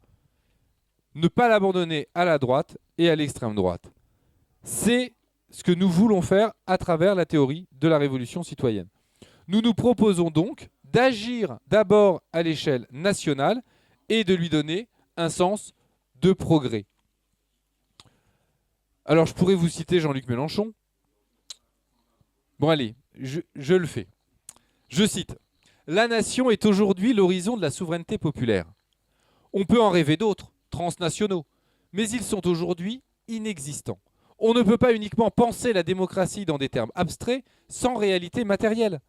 Ne pas l'abandonner à la droite et à l'extrême droite. C'est ce que nous voulons faire à travers la théorie de la révolution citoyenne. Nous nous proposons donc d'agir d'abord à l'échelle nationale et de lui donner un sens de progrès. Alors je pourrais vous citer Jean-Luc Mélenchon. Bon allez, je le fais. Je cite. « La nation est aujourd'hui l'horizon de la souveraineté populaire. On peut en rêver d'autres, transnationaux, mais ils sont aujourd'hui inexistants. On ne peut pas uniquement penser la démocratie dans des termes abstraits sans réalité matérielle.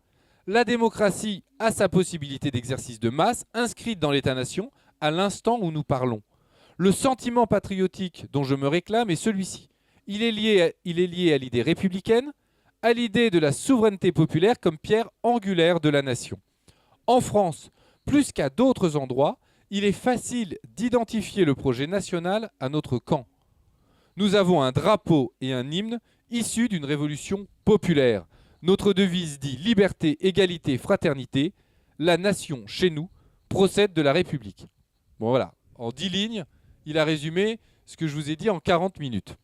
La démocratie a sa possibilité d'exercice de masse inscrite dans l'État-nation à l'instant où nous parlons. Le sentiment patriotique dont je me réclame est celui-ci. Il est lié à l'idée républicaine, à l'idée de la souveraineté populaire comme pierre angulaire de la nation. En France, plus qu'à d'autres endroits, il est facile d'identifier le projet national à notre camp. Nous avons un drapeau et un hymne issus d'une révolution populaire. Notre devise dit liberté, égalité, fraternité. La nation, chez nous, procède de la République. Bon voilà, en 10 lignes, il a résumé ce que je vous ai dit en 40 minutes.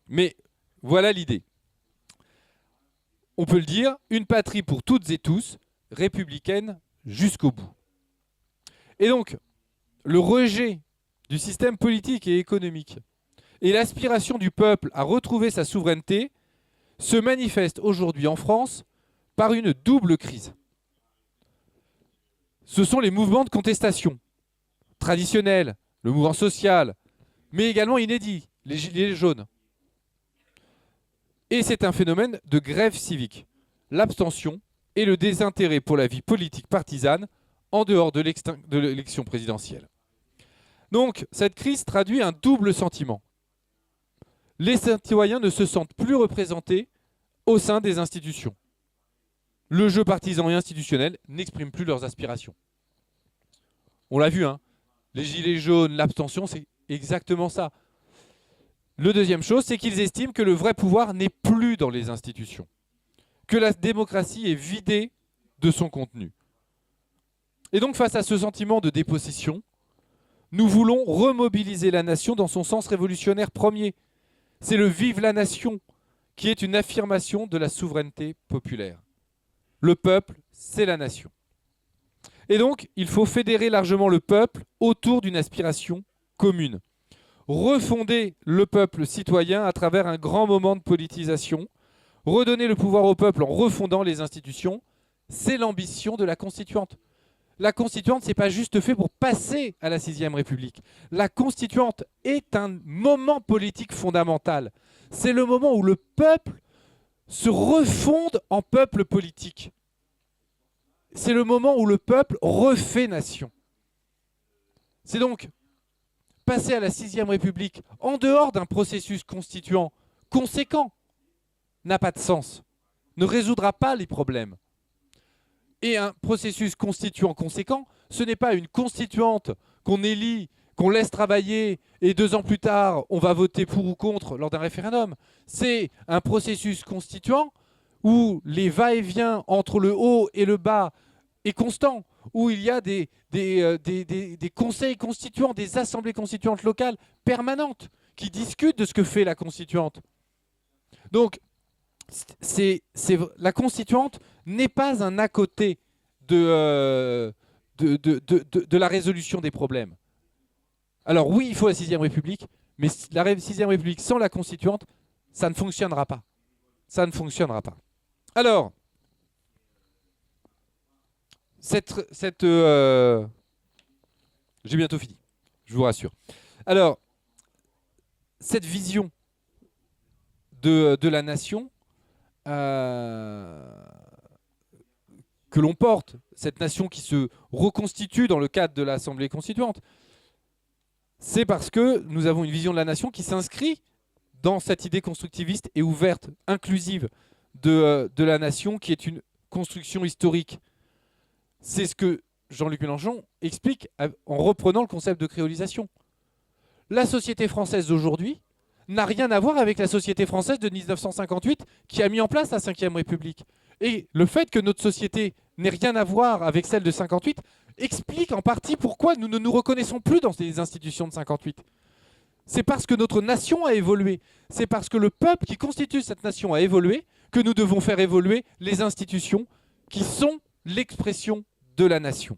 Mais voilà l'idée. On peut le dire, une patrie pour toutes et tous, républicaine jusqu'au bout. Et donc, le rejet du système politique et économique et l'aspiration du peuple à retrouver sa souveraineté se manifestent aujourd'hui en France par une double crise. Ce sont les mouvements de contestation traditionnels, le mouvement social, mais également inédit, les gilets jaunes. Et c'est un phénomène de grève civique, l'abstention et le désintérêt pour la vie politique partisane en dehors de l'élection présidentielle. Donc, cette crise traduit un double sentiment. Les citoyens ne se sentent plus représentés au sein des institutions. Le jeu partisan et institutionnel n'exprime plus leurs aspirations. On l'a vu, hein, les gilets jaunes, l'abstention, c'est exactement ça. Le deuxième chose, c'est qu'ils estiment que le vrai pouvoir n'est plus dans les institutions, que la démocratie est vidée de son contenu. Et donc, face à ce sentiment de dépossession, nous voulons remobiliser la nation dans son sens révolutionnaire premier. C'est le Vive la nation, qui est une affirmation de la souveraineté populaire. Le peuple, c'est la nation. Et donc, il faut fédérer largement le peuple autour d'une aspiration commune. Refonder le peuple citoyen à travers un grand moment de politisation, redonner le pouvoir au peuple en refondant les institutions, c'est l'ambition de la Constituante. La Constituante, ce n'est pas juste fait pour passer à la 6e République. La Constituante est un moment politique fondamental. C'est le moment où le peuple se refonde en peuple politique. C'est le moment où le peuple refait nation. C'est donc passer à la 6e République en dehors d'un processus constituant conséquent n'a pas de sens, ne résoudra pas les problèmes. Et un processus constituant conséquent, ce n'est pas une constituante qu'on élit, qu'on laisse travailler et 2 ans plus tard, on va voter pour ou contre lors d'un référendum. C'est un processus constituant où les va-et-vient entre le haut et le bas est constant, où il y a des conseils constituants, des assemblées constituantes locales permanentes qui discutent de ce que fait la constituante. Donc, la constituante n'est pas un à côté de la résolution des problèmes. Alors oui, il faut la 6e République, mais la 6e République sans la constituante, ça ne fonctionnera pas. Ça ne fonctionnera pas. Alors, j'ai bientôt fini, je vous rassure. Alors, cette vision de la nation que l'on porte, cette nation qui se reconstitue dans le cadre de l'Assemblée constituante, c'est parce que nous avons une vision de la nation qui s'inscrit dans cette idée constructiviste et ouverte, inclusive de la nation, qui est une construction historique. C'est ce que Jean-Luc Mélenchon explique en reprenant le concept de créolisation. La société française d'aujourd'hui n'a rien à voir avec la société française de 1958 qui a mis en place la 5e République. Et le fait que notre société n'ait rien à voir avec celle de 58 explique en partie pourquoi nous ne nous reconnaissons plus dans les institutions de 58. C'est parce que notre nation a évolué. C'est parce que le peuple qui constitue cette nation a évolué que nous devons faire évoluer les institutions qui sont l'expression de la nation.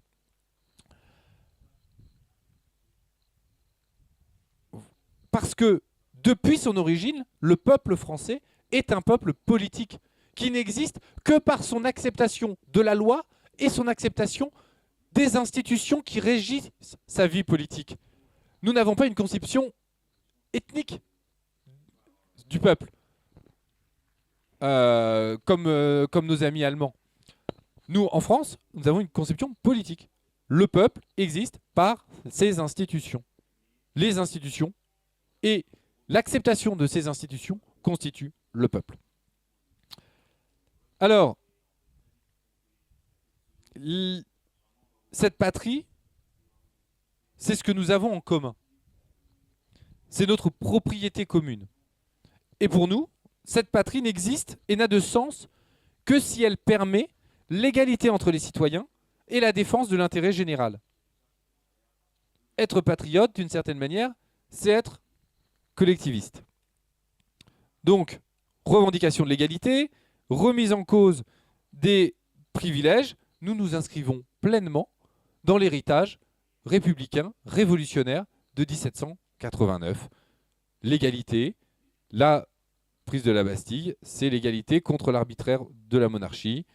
Parce que depuis son origine, le peuple français est un peuple politique qui n'existe que par son acceptation de la loi et son acceptation des institutions qui régissent sa vie politique. Nous n'avons pas une conception ethnique du peuple, comme nos amis allemands. Nous, en France, nous avons une conception politique. Le peuple existe par ses institutions. Les institutions et l'acceptation de ces institutions constitue le peuple. Alors, cette patrie, c'est ce que nous avons en commun. C'est notre propriété commune. Et pour nous, cette patrie n'existe et n'a de sens que si elle permet l'égalité entre les citoyens et la défense de l'intérêt général. Être patriote, d'une certaine manière, c'est être collectiviste. Donc, revendication de l'égalité, remise en cause des privilèges, nous nous inscrivons pleinement dans l'héritage républicain, révolutionnaire de 1789. L'égalité, la prise de la Bastille, c'est l'égalité contre l'arbitraire de la monarchie.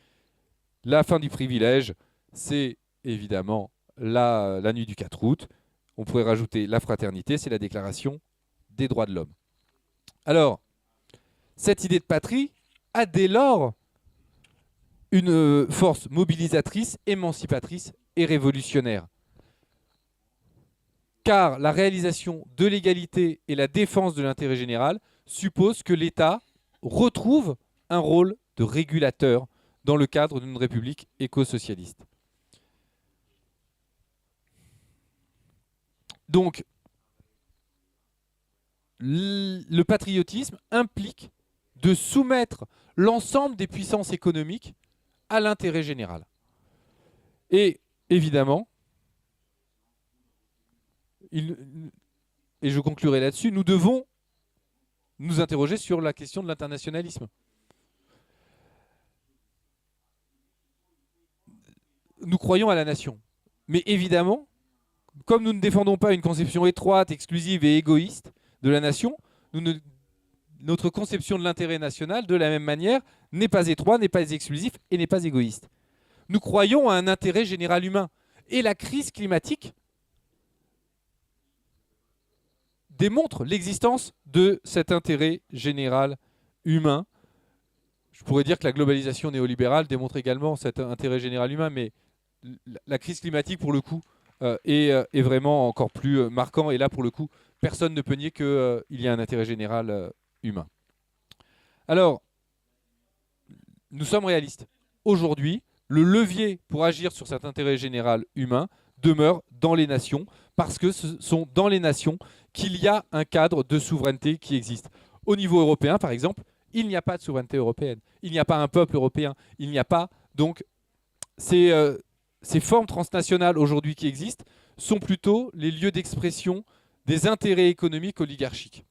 La fin du privilège, c'est évidemment la nuit du 4 août. On pourrait rajouter la fraternité, c'est la déclaration des droits de l'homme. Alors, cette idée de patrie a dès lors une force mobilisatrice, émancipatrice et révolutionnaire. Car la réalisation de l'égalité et la défense de l'intérêt général suppose que l'État retrouve un rôle de régulateur dans le cadre d'une république éco-socialiste. Donc, le patriotisme implique de soumettre l'ensemble des puissances économiques à l'intérêt général. Et évidemment, et je conclurai là-dessus, nous devons nous interroger sur la question de l'internationalisme. Nous croyons à la nation. Mais évidemment, comme nous ne défendons pas une conception étroite, exclusive et égoïste de la nation, notre conception de l'intérêt national, de la même manière, n'est pas étroite, n'est pas exclusif et n'est pas égoïste. Nous croyons à un intérêt général humain. Et la crise climatique démontre l'existence de cet intérêt général humain. Je pourrais dire que la globalisation néolibérale démontre également cet intérêt général humain, mais la crise climatique, pour le coup, est vraiment encore plus marquant. Et là, pour le coup, personne ne peut nier qu'il y a un intérêt général humain. Alors, nous sommes réalistes. Aujourd'hui, le levier pour agir sur cet intérêt général humain demeure dans les nations, parce que ce sont dans les nations qu'il y a un cadre de souveraineté qui existe. Au niveau européen, par exemple, il n'y a pas de souveraineté européenne. Il n'y a pas un peuple européen. Il n'y a pas... Donc, ces formes transnationales aujourd'hui qui existent sont plutôt les lieux d'expression des intérêts économiques oligarchiques.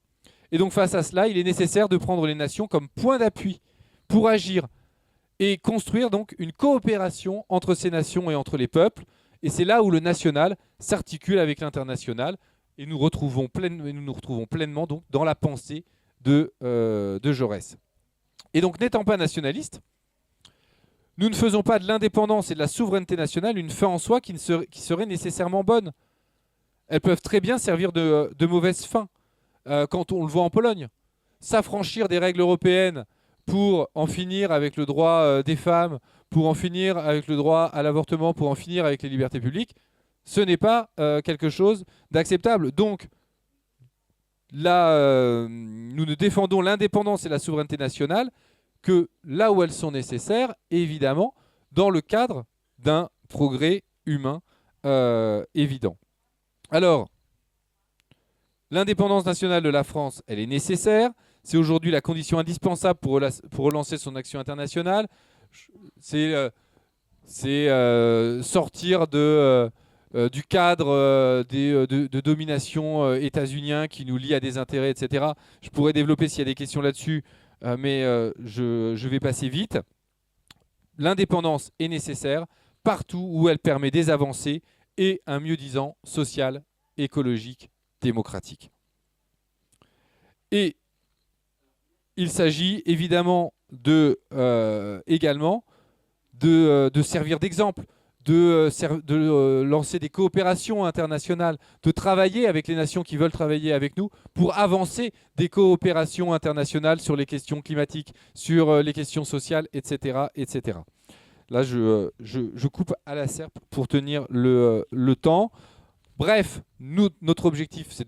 Et donc, face à cela, il est nécessaire de prendre les nations comme point d'appui pour agir et construire donc une coopération entre ces nations et entre les peuples. Et c'est là où le national s'articule avec l'international. Et nous nous retrouvons pleinement donc, dans la pensée de Jaurès. Et donc, n'étant pas nationaliste, nous ne faisons pas de l'indépendance et de la souveraineté nationale une fin en soi qui serait nécessairement bonne. Elles peuvent très bien servir de mauvaise fin, quand on le voit en Pologne. S'affranchir des règles européennes pour en finir avec le droit des femmes, pour en finir avec le droit à l'avortement, pour en finir avec les libertés publiques, ce n'est pas quelque chose d'acceptable. Donc, là, nous ne défendons l'indépendance et la souveraineté nationale que là où elles sont nécessaires, évidemment, dans le cadre d'un progrès humain évident. Alors, l'indépendance nationale de la France, elle est nécessaire. C'est aujourd'hui la condition indispensable pour relancer son action internationale. C'est sortir du cadre de domination états-unien qui nous lie à des intérêts, etc. Je pourrais développer s'il y a des questions là-dessus, mais je vais passer vite. L'indépendance est nécessaire partout où elle permet des avancées et un mieux-disant social, écologique, démocratique. Et il s'agit évidemment également de servir d'exemple, de lancer des coopérations internationales, de travailler avec les nations qui veulent travailler avec nous pour avancer des coopérations internationales sur les questions climatiques, sur les questions sociales, etc. etc. Là, je coupe à la serpe pour tenir le temps. Bref, notre objectif, c'est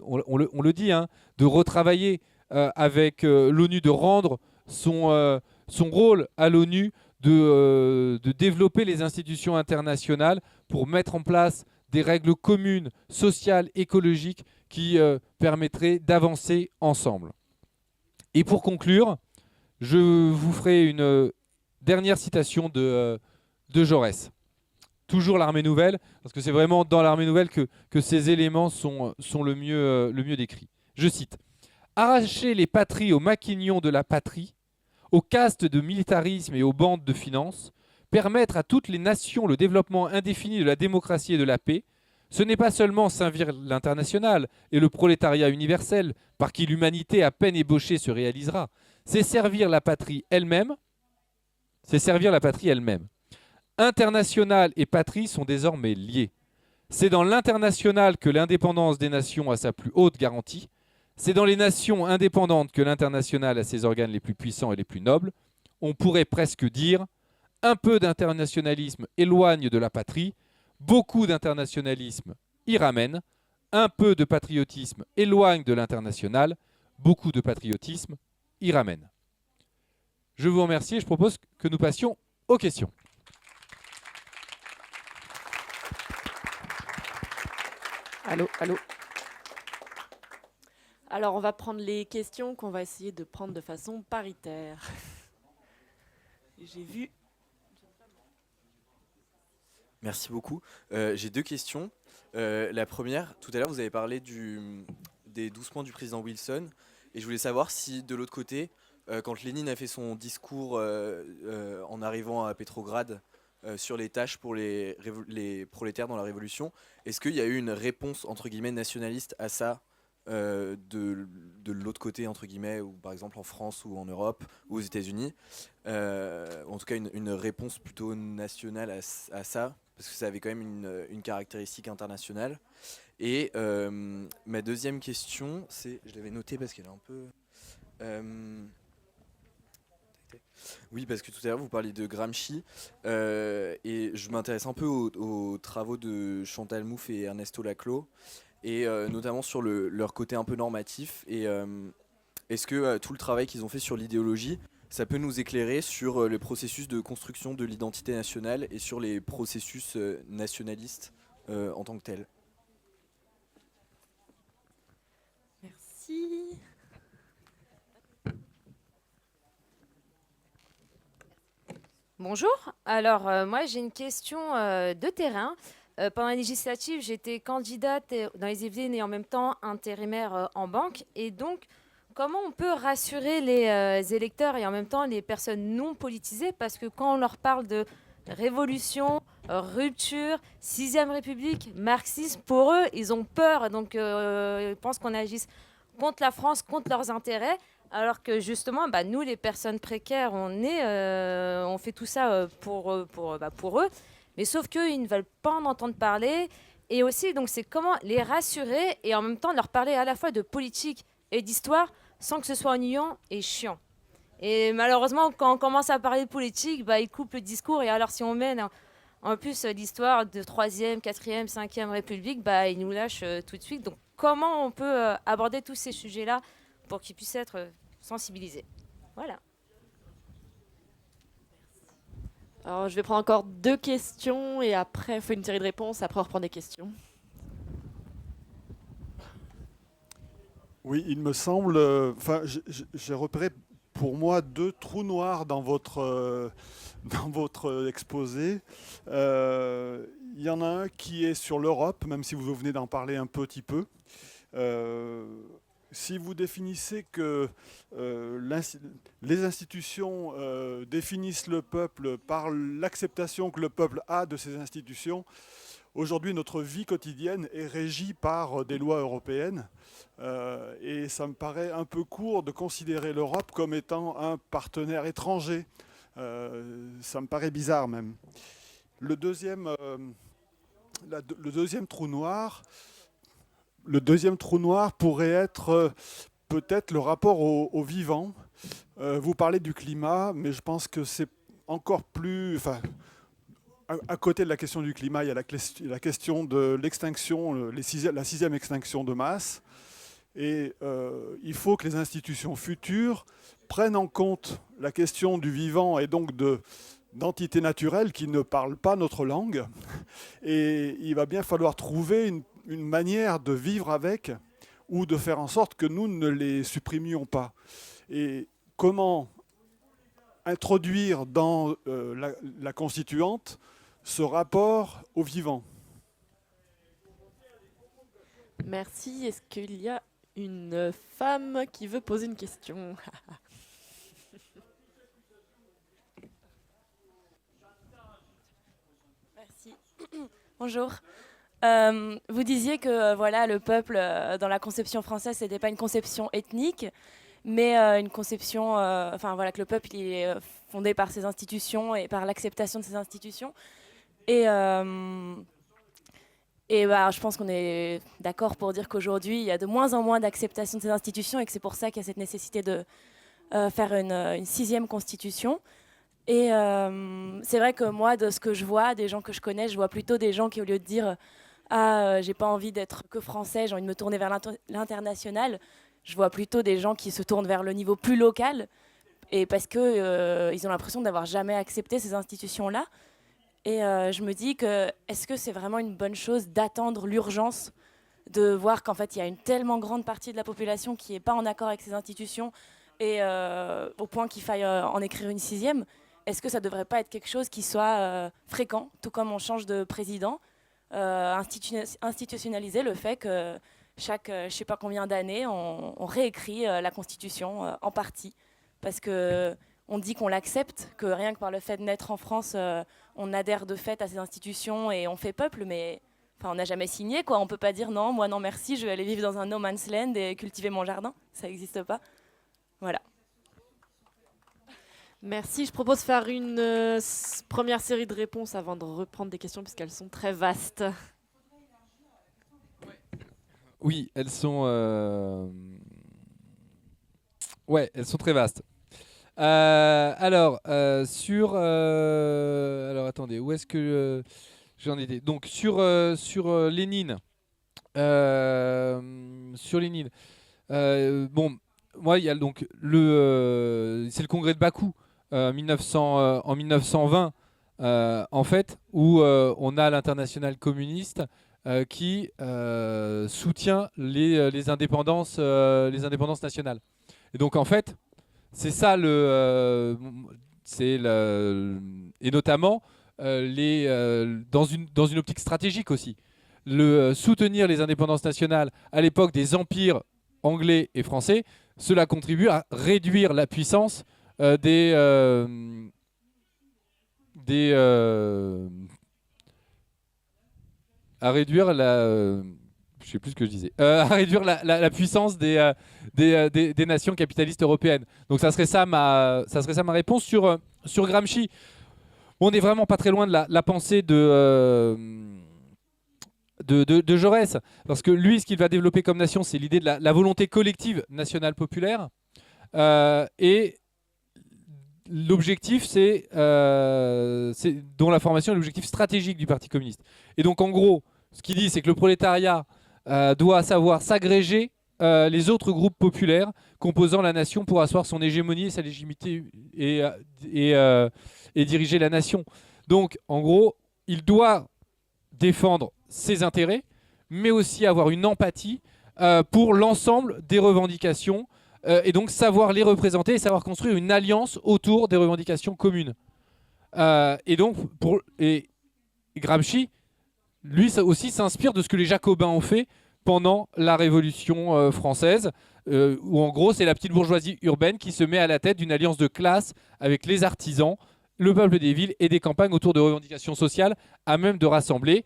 on le dit, hein, de retravailler avec l'ONU, de rendre son rôle à l'ONU, de développer les institutions internationales pour mettre en place des règles communes, sociales, écologiques, qui permettraient d'avancer ensemble. Et pour conclure, je vous ferai une dernière citation de Jaurès. Toujours l'Armée nouvelle, parce que c'est vraiment dans l'Armée nouvelle que ces éléments sont le mieux décrits. Je cite : « Arracher les patries aux maquignons de la patrie, aux castes de militarisme et aux bandes de finance, permettre à toutes les nations le développement indéfini de la démocratie et de la paix, ce n'est pas seulement servir l'international et le prolétariat universel, par qui l'humanité à peine ébauchée se réalisera, c'est servir la patrie elle-même. International et patrie sont désormais liés. C'est dans l'international que l'indépendance des nations a sa plus haute garantie. C'est dans les nations indépendantes que l'international a ses organes les plus puissants et les plus nobles. On pourrait presque dire, un peu d'internationalisme éloigne de la patrie, beaucoup d'internationalisme y ramène, un peu de patriotisme éloigne de l'international, beaucoup de patriotisme y ramène. Je vous remercie et je propose que nous passions aux questions. Allô, allô. Alors, on va prendre les questions qu'on va essayer de prendre de façon paritaire. J'ai vu. Merci beaucoup. J'ai deux questions. La première, tout à l'heure, vous avez parlé des 12 points du président Wilson. Et je voulais savoir si, de l'autre côté, quand Lénine a fait son discours en arrivant à Pétrograd sur les tâches pour les prolétaires dans la Révolution, est-ce qu'il y a eu une réponse, entre guillemets, nationaliste à ça de l'autre côté, entre guillemets, ou par exemple en France ou en Europe ou aux États-Unis, en tout cas une réponse plutôt nationale à ça, parce que ça avait quand même une caractéristique internationale. Et ma deuxième question, c'est, je l'avais noté parce qu'elle est un peu... Oui, parce que tout à l'heure vous parliez de Gramsci et je m'intéresse un peu aux travaux de Chantal Mouffe et Ernesto Laclau et notamment sur leur côté un peu normatif. Et est-ce que tout le travail qu'ils ont fait sur l'idéologie, ça peut nous éclairer sur le processus de construction de l'identité nationale et sur les processus nationalistes en tant que tels? Merci. Bonjour. Alors, moi, j'ai une question de terrain. Pendant les législatives, j'étais candidate dans les Yvelines et en même temps intérimaire en banque. Et donc, comment on peut rassurer les électeurs et en même temps les personnes non politisées? Parce que quand on leur parle de révolution, rupture, 6e République, marxisme, pour eux, ils ont peur. Donc, ils pensent qu'on agisse contre la France, contre leurs intérêts. Alors que justement, nous, les personnes précaires, on fait tout ça pour eux. Mais sauf qu'ils ne veulent pas en entendre parler. Et aussi, donc, c'est comment les rassurer et en même temps leur parler à la fois de politique et d'histoire sans que ce soit ennuyant et chiant. Et malheureusement, quand on commence à parler de politique, ils coupent le discours. Et alors, si on mène en plus l'histoire de 3e, 4e, 5e République, ils nous lâchent tout de suite. Donc, comment on peut aborder tous ces sujets-là pour qu'ils puissent être sensibilisés? Voilà. Alors, je vais prendre encore 2 questions et après, il faut une série de réponses. Après, on reprend des questions. Oui, il me semble. J'ai repéré pour moi 2 trous noirs dans votre exposé. Il y en a un qui est sur l'Europe, même si vous venez d'en parler un petit peu. Si vous définissez que les institutions définissent le peuple par l'acceptation que le peuple a de ces institutions, aujourd'hui notre vie quotidienne est régie par des lois européennes et ça me paraît un peu court de considérer l'Europe comme étant un partenaire étranger. Ça me paraît bizarre même. Le deuxième trou noir... Le deuxième trou noir pourrait être peut-être le rapport au vivant. Vous parlez du climat, mais je pense que c'est encore plus... à côté de la question du climat, il y a la question de l'extinction, la 6e extinction de masse. Et il faut que les institutions futures prennent en compte la question du vivant et donc d'entités naturelles qui ne parlent pas notre langue. Et il va bien falloir trouver une manière de vivre avec ou de faire en sorte que nous ne les supprimions pas. Et comment introduire dans la constituante ce rapport au vivant? Merci. Est-ce qu'il y a une femme qui veut poser une question? Merci. Bonjour. Vous disiez que le peuple, dans la conception française, ce n'était pas une conception ethnique, mais une conception, que le peuple il est fondé par ses institutions et par l'acceptation de ses institutions. Et je pense qu'on est d'accord pour dire qu'aujourd'hui, il y a de moins en moins d'acceptation de ces institutions et que c'est pour ça qu'il y a cette nécessité de faire une 6e constitution. Et c'est vrai que moi, de ce que je vois, des gens que je connais, je vois plutôt des gens qui, au lieu de dire j'ai pas envie d'être que français, j'ai envie de me tourner vers l'international, je vois plutôt des gens qui se tournent vers le niveau plus local, et parce que ils ont l'impression d'avoir jamais accepté ces institutions-là. Et je me dis que est-ce que c'est vraiment une bonne chose d'attendre l'urgence, de voir qu'en fait il y a une tellement grande partie de la population qui n'est pas en accord avec ces institutions, et au point qu'il faille en écrire une 6e? Est-ce que ça ne devrait pas être quelque chose qui soit fréquent, tout comme on change de président, institutionnaliser le fait que chaque je ne sais pas combien d'années, on réécrit la Constitution en partie, parce qu'on dit qu'on l'accepte, que rien que par le fait de naître en France, on adhère de fait à ces institutions et on fait peuple, mais on n'a jamais signé, quoi. On ne peut pas dire non, moi non merci, je vais aller vivre dans un no man's land et cultiver mon jardin, ça n'existe pas. Voilà. Merci. Je propose de faire une première série de réponses avant de reprendre des questions puisqu'elles sont très vastes. Oui, elles sont très vastes. Alors, attendez, où est-ce que j'en étais? Donc, sur Lénine. Sur Lénine. Bon, moi, il y a donc c'est le congrès de Bakou 1920, en fait, où on a l'internationale communiste qui soutient les indépendances nationales. Et donc, en fait, c'est ça et notamment dans une optique stratégique aussi. Soutenir les indépendances nationales à l'époque des empires anglais et français, cela contribue à réduire la puissance à réduire je sais plus ce que je disais, à réduire la puissance des nations capitalistes européennes. Donc ça serait ça ma réponse sur Gramsci. Bon, on n'est vraiment pas très loin de la pensée de Jaurès, parce que lui, ce qu'il va développer comme nation, c'est l'idée de la volonté collective nationale populaire, et l'objectif, c'est dont la formation est l'objectif stratégique du Parti communiste. Et donc, en gros, ce qu'il dit, c'est que le prolétariat doit savoir s'agréger les autres groupes populaires composant la nation pour asseoir son hégémonie et sa légitimité et diriger la nation. Donc, en gros, il doit défendre ses intérêts, mais aussi avoir une empathie pour l'ensemble des revendications, et donc savoir les représenter et savoir construire une alliance autour des revendications communes. Et donc, Gramsci, lui aussi, s'inspire de ce que les Jacobins ont fait pendant la Révolution française, où en gros, c'est la petite bourgeoisie urbaine qui se met à la tête d'une alliance de classe avec les artisans, le peuple des villes et des campagnes autour de revendications sociales à même de rassembler,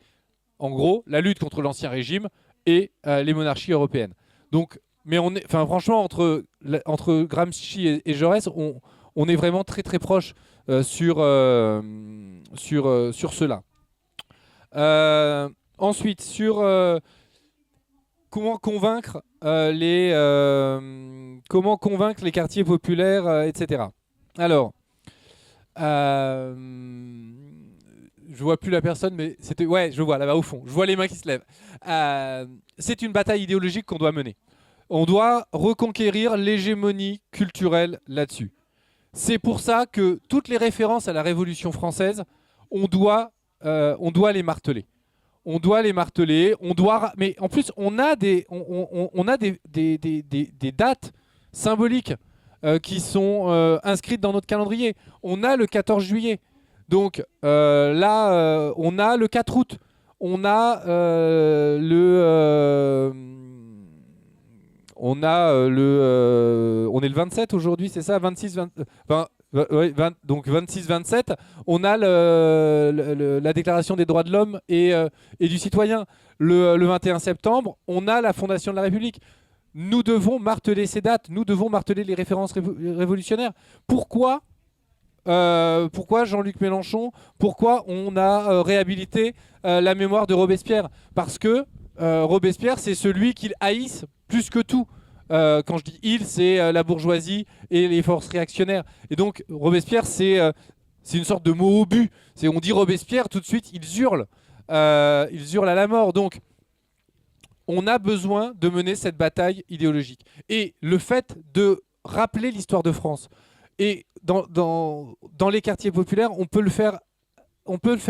en gros, la lutte contre l'Ancien Régime et les monarchies européennes. Donc, mais franchement, entre Gramsci et Jaurès, on est vraiment très très proche sur cela. Ensuite, sur comment convaincre les quartiers populaires, etc. Alors, je vois plus la personne, mais c'était... Ouais, je vois, là-bas au fond. Je vois les mains qui se lèvent. C'est une bataille idéologique qu'on doit mener. On doit reconquérir l'hégémonie culturelle là-dessus. C'est pour ça que toutes les références à la Révolution française, on doit les marteler. On doit les marteler. Mais en plus, on a des dates symboliques qui sont inscrites dans notre calendrier. On a le 14 juillet. Donc là, on a le 4 août. On a on est le 27 aujourd'hui, c'est ça, 26, 20, donc 26-27. On a la Déclaration des droits de l'homme et du citoyen. Le 21 septembre, on a la Fondation de la République. Nous devons marteler ces dates, nous devons marteler les références révolutionnaires. Pourquoi Jean-Luc Mélenchon, pourquoi on a réhabilité la mémoire de Robespierre? Parce que Robespierre, c'est celui qu'ils haïssent plus que tout. Quand je dis il, c'est la bourgeoisie et les forces réactionnaires. Et donc Robespierre, c'est une sorte de mot au but. On dit Robespierre, tout de suite, ils hurlent à la mort. Donc on a besoin de mener cette bataille idéologique. Et le fait de rappeler l'histoire de France, et dans les quartiers populaires, on peut le faire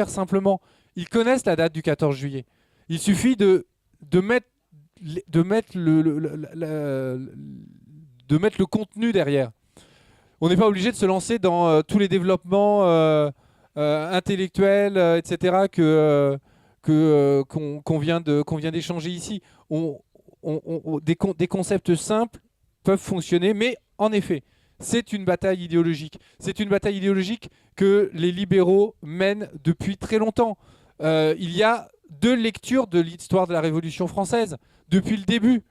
simplement. Ils connaissent la date du 14 juillet. Il suffit de mettre le contenu derrière. On n'est pas obligé de se lancer dans tous les développements intellectuels, etc. qu'on vient d'échanger ici. Des concepts simples peuvent fonctionner, mais en effet, c'est une bataille idéologique. C'est une bataille idéologique que les libéraux mènent depuis très longtemps. Il y a deux lectures de l'histoire de la Révolution française depuis le début.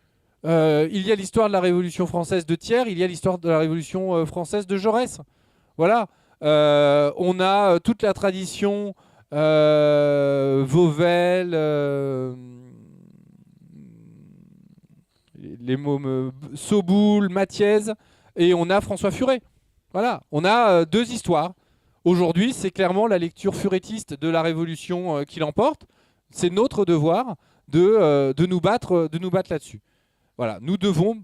Il y a l'histoire de la Révolution française de Thiers, il y a l'histoire de la Révolution française de Jaurès. Voilà. On a toute la tradition Vauvel, les mots Soboul, Mathiez, et on a François Furet. Voilà, on a deux histoires. Aujourd'hui, c'est clairement la lecture furetiste de la Révolution qui l'emporte. C'est notre devoir de nous battre là-dessus. Voilà, nous devons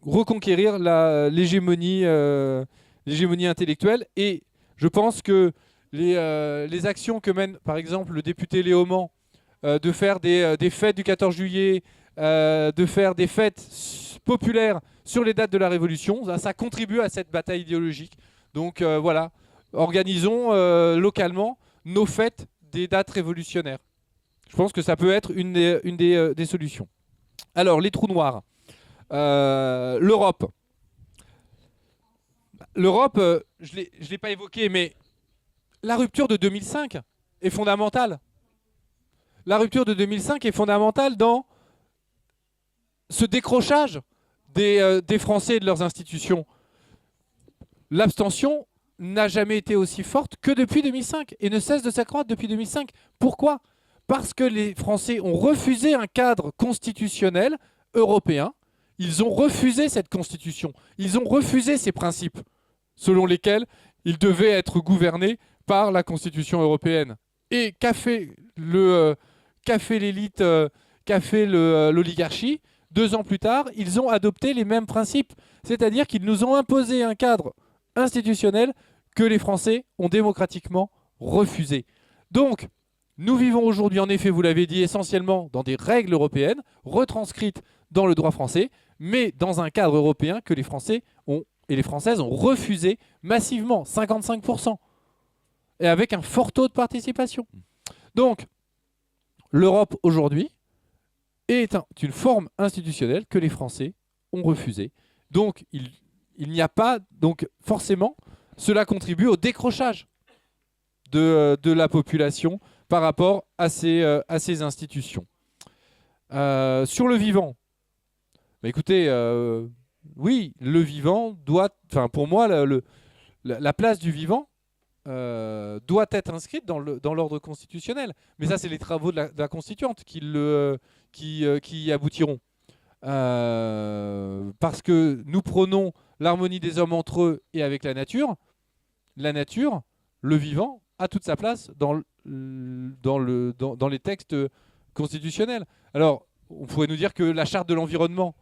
reconquérir l'hégémonie intellectuelle. Et je pense que les actions que mène, par exemple, le député Léaumont, de faire des fêtes du 14 juillet, de faire des fêtes populaires sur les dates de la Révolution, ça contribue à cette bataille idéologique. Donc voilà, organisons localement nos fêtes des dates révolutionnaires. Je pense que ça peut être une des solutions. Alors, les trous noirs. L'Europe. L'Europe, je ne l'ai pas évoqué, mais la rupture de 2005 est fondamentale. La rupture de 2005 est fondamentale dans ce décrochage des Français et de leurs institutions. L'abstention n'a jamais été aussi forte que depuis 2005 et ne cesse de s'accroître depuis 2005. Pourquoi ? Parce que les Français ont refusé un cadre constitutionnel européen. Ils ont refusé cette constitution. Ils ont refusé ces principes selon lesquels ils devaient être gouvernés par la constitution européenne. Et qu'a fait l'élite, qu'a fait l'oligarchie ? 2 ans plus tard, ils ont adopté les mêmes principes. C'est-à-dire qu'ils nous ont imposé un cadre institutionnel que les Français ont démocratiquement refusé. Donc, nous vivons aujourd'hui, en effet, vous l'avez dit, essentiellement dans des règles européennes, retranscrites dans le droit français, mais dans un cadre européen que les Français et les Françaises ont refusé massivement, 55%, et avec un fort taux de participation. Donc, l'Europe aujourd'hui est une forme institutionnelle que les Français ont refusée. Donc, il n'y a pas... Donc, forcément, cela contribue au décrochage de la population par rapport à ces institutions. Sur le vivant, bah écoutez, oui, le vivant doit... Enfin, pour moi, la place du vivant doit être inscrite dans l'ordre constitutionnel. Mais ça, c'est les travaux de la constituante qui y aboutiront. Parce que nous prônons l'harmonie des hommes entre eux et avec la nature. La nature, le vivant, a toute sa place dans les textes constitutionnels. Alors, on pourrait nous dire que la charte de l'environnement,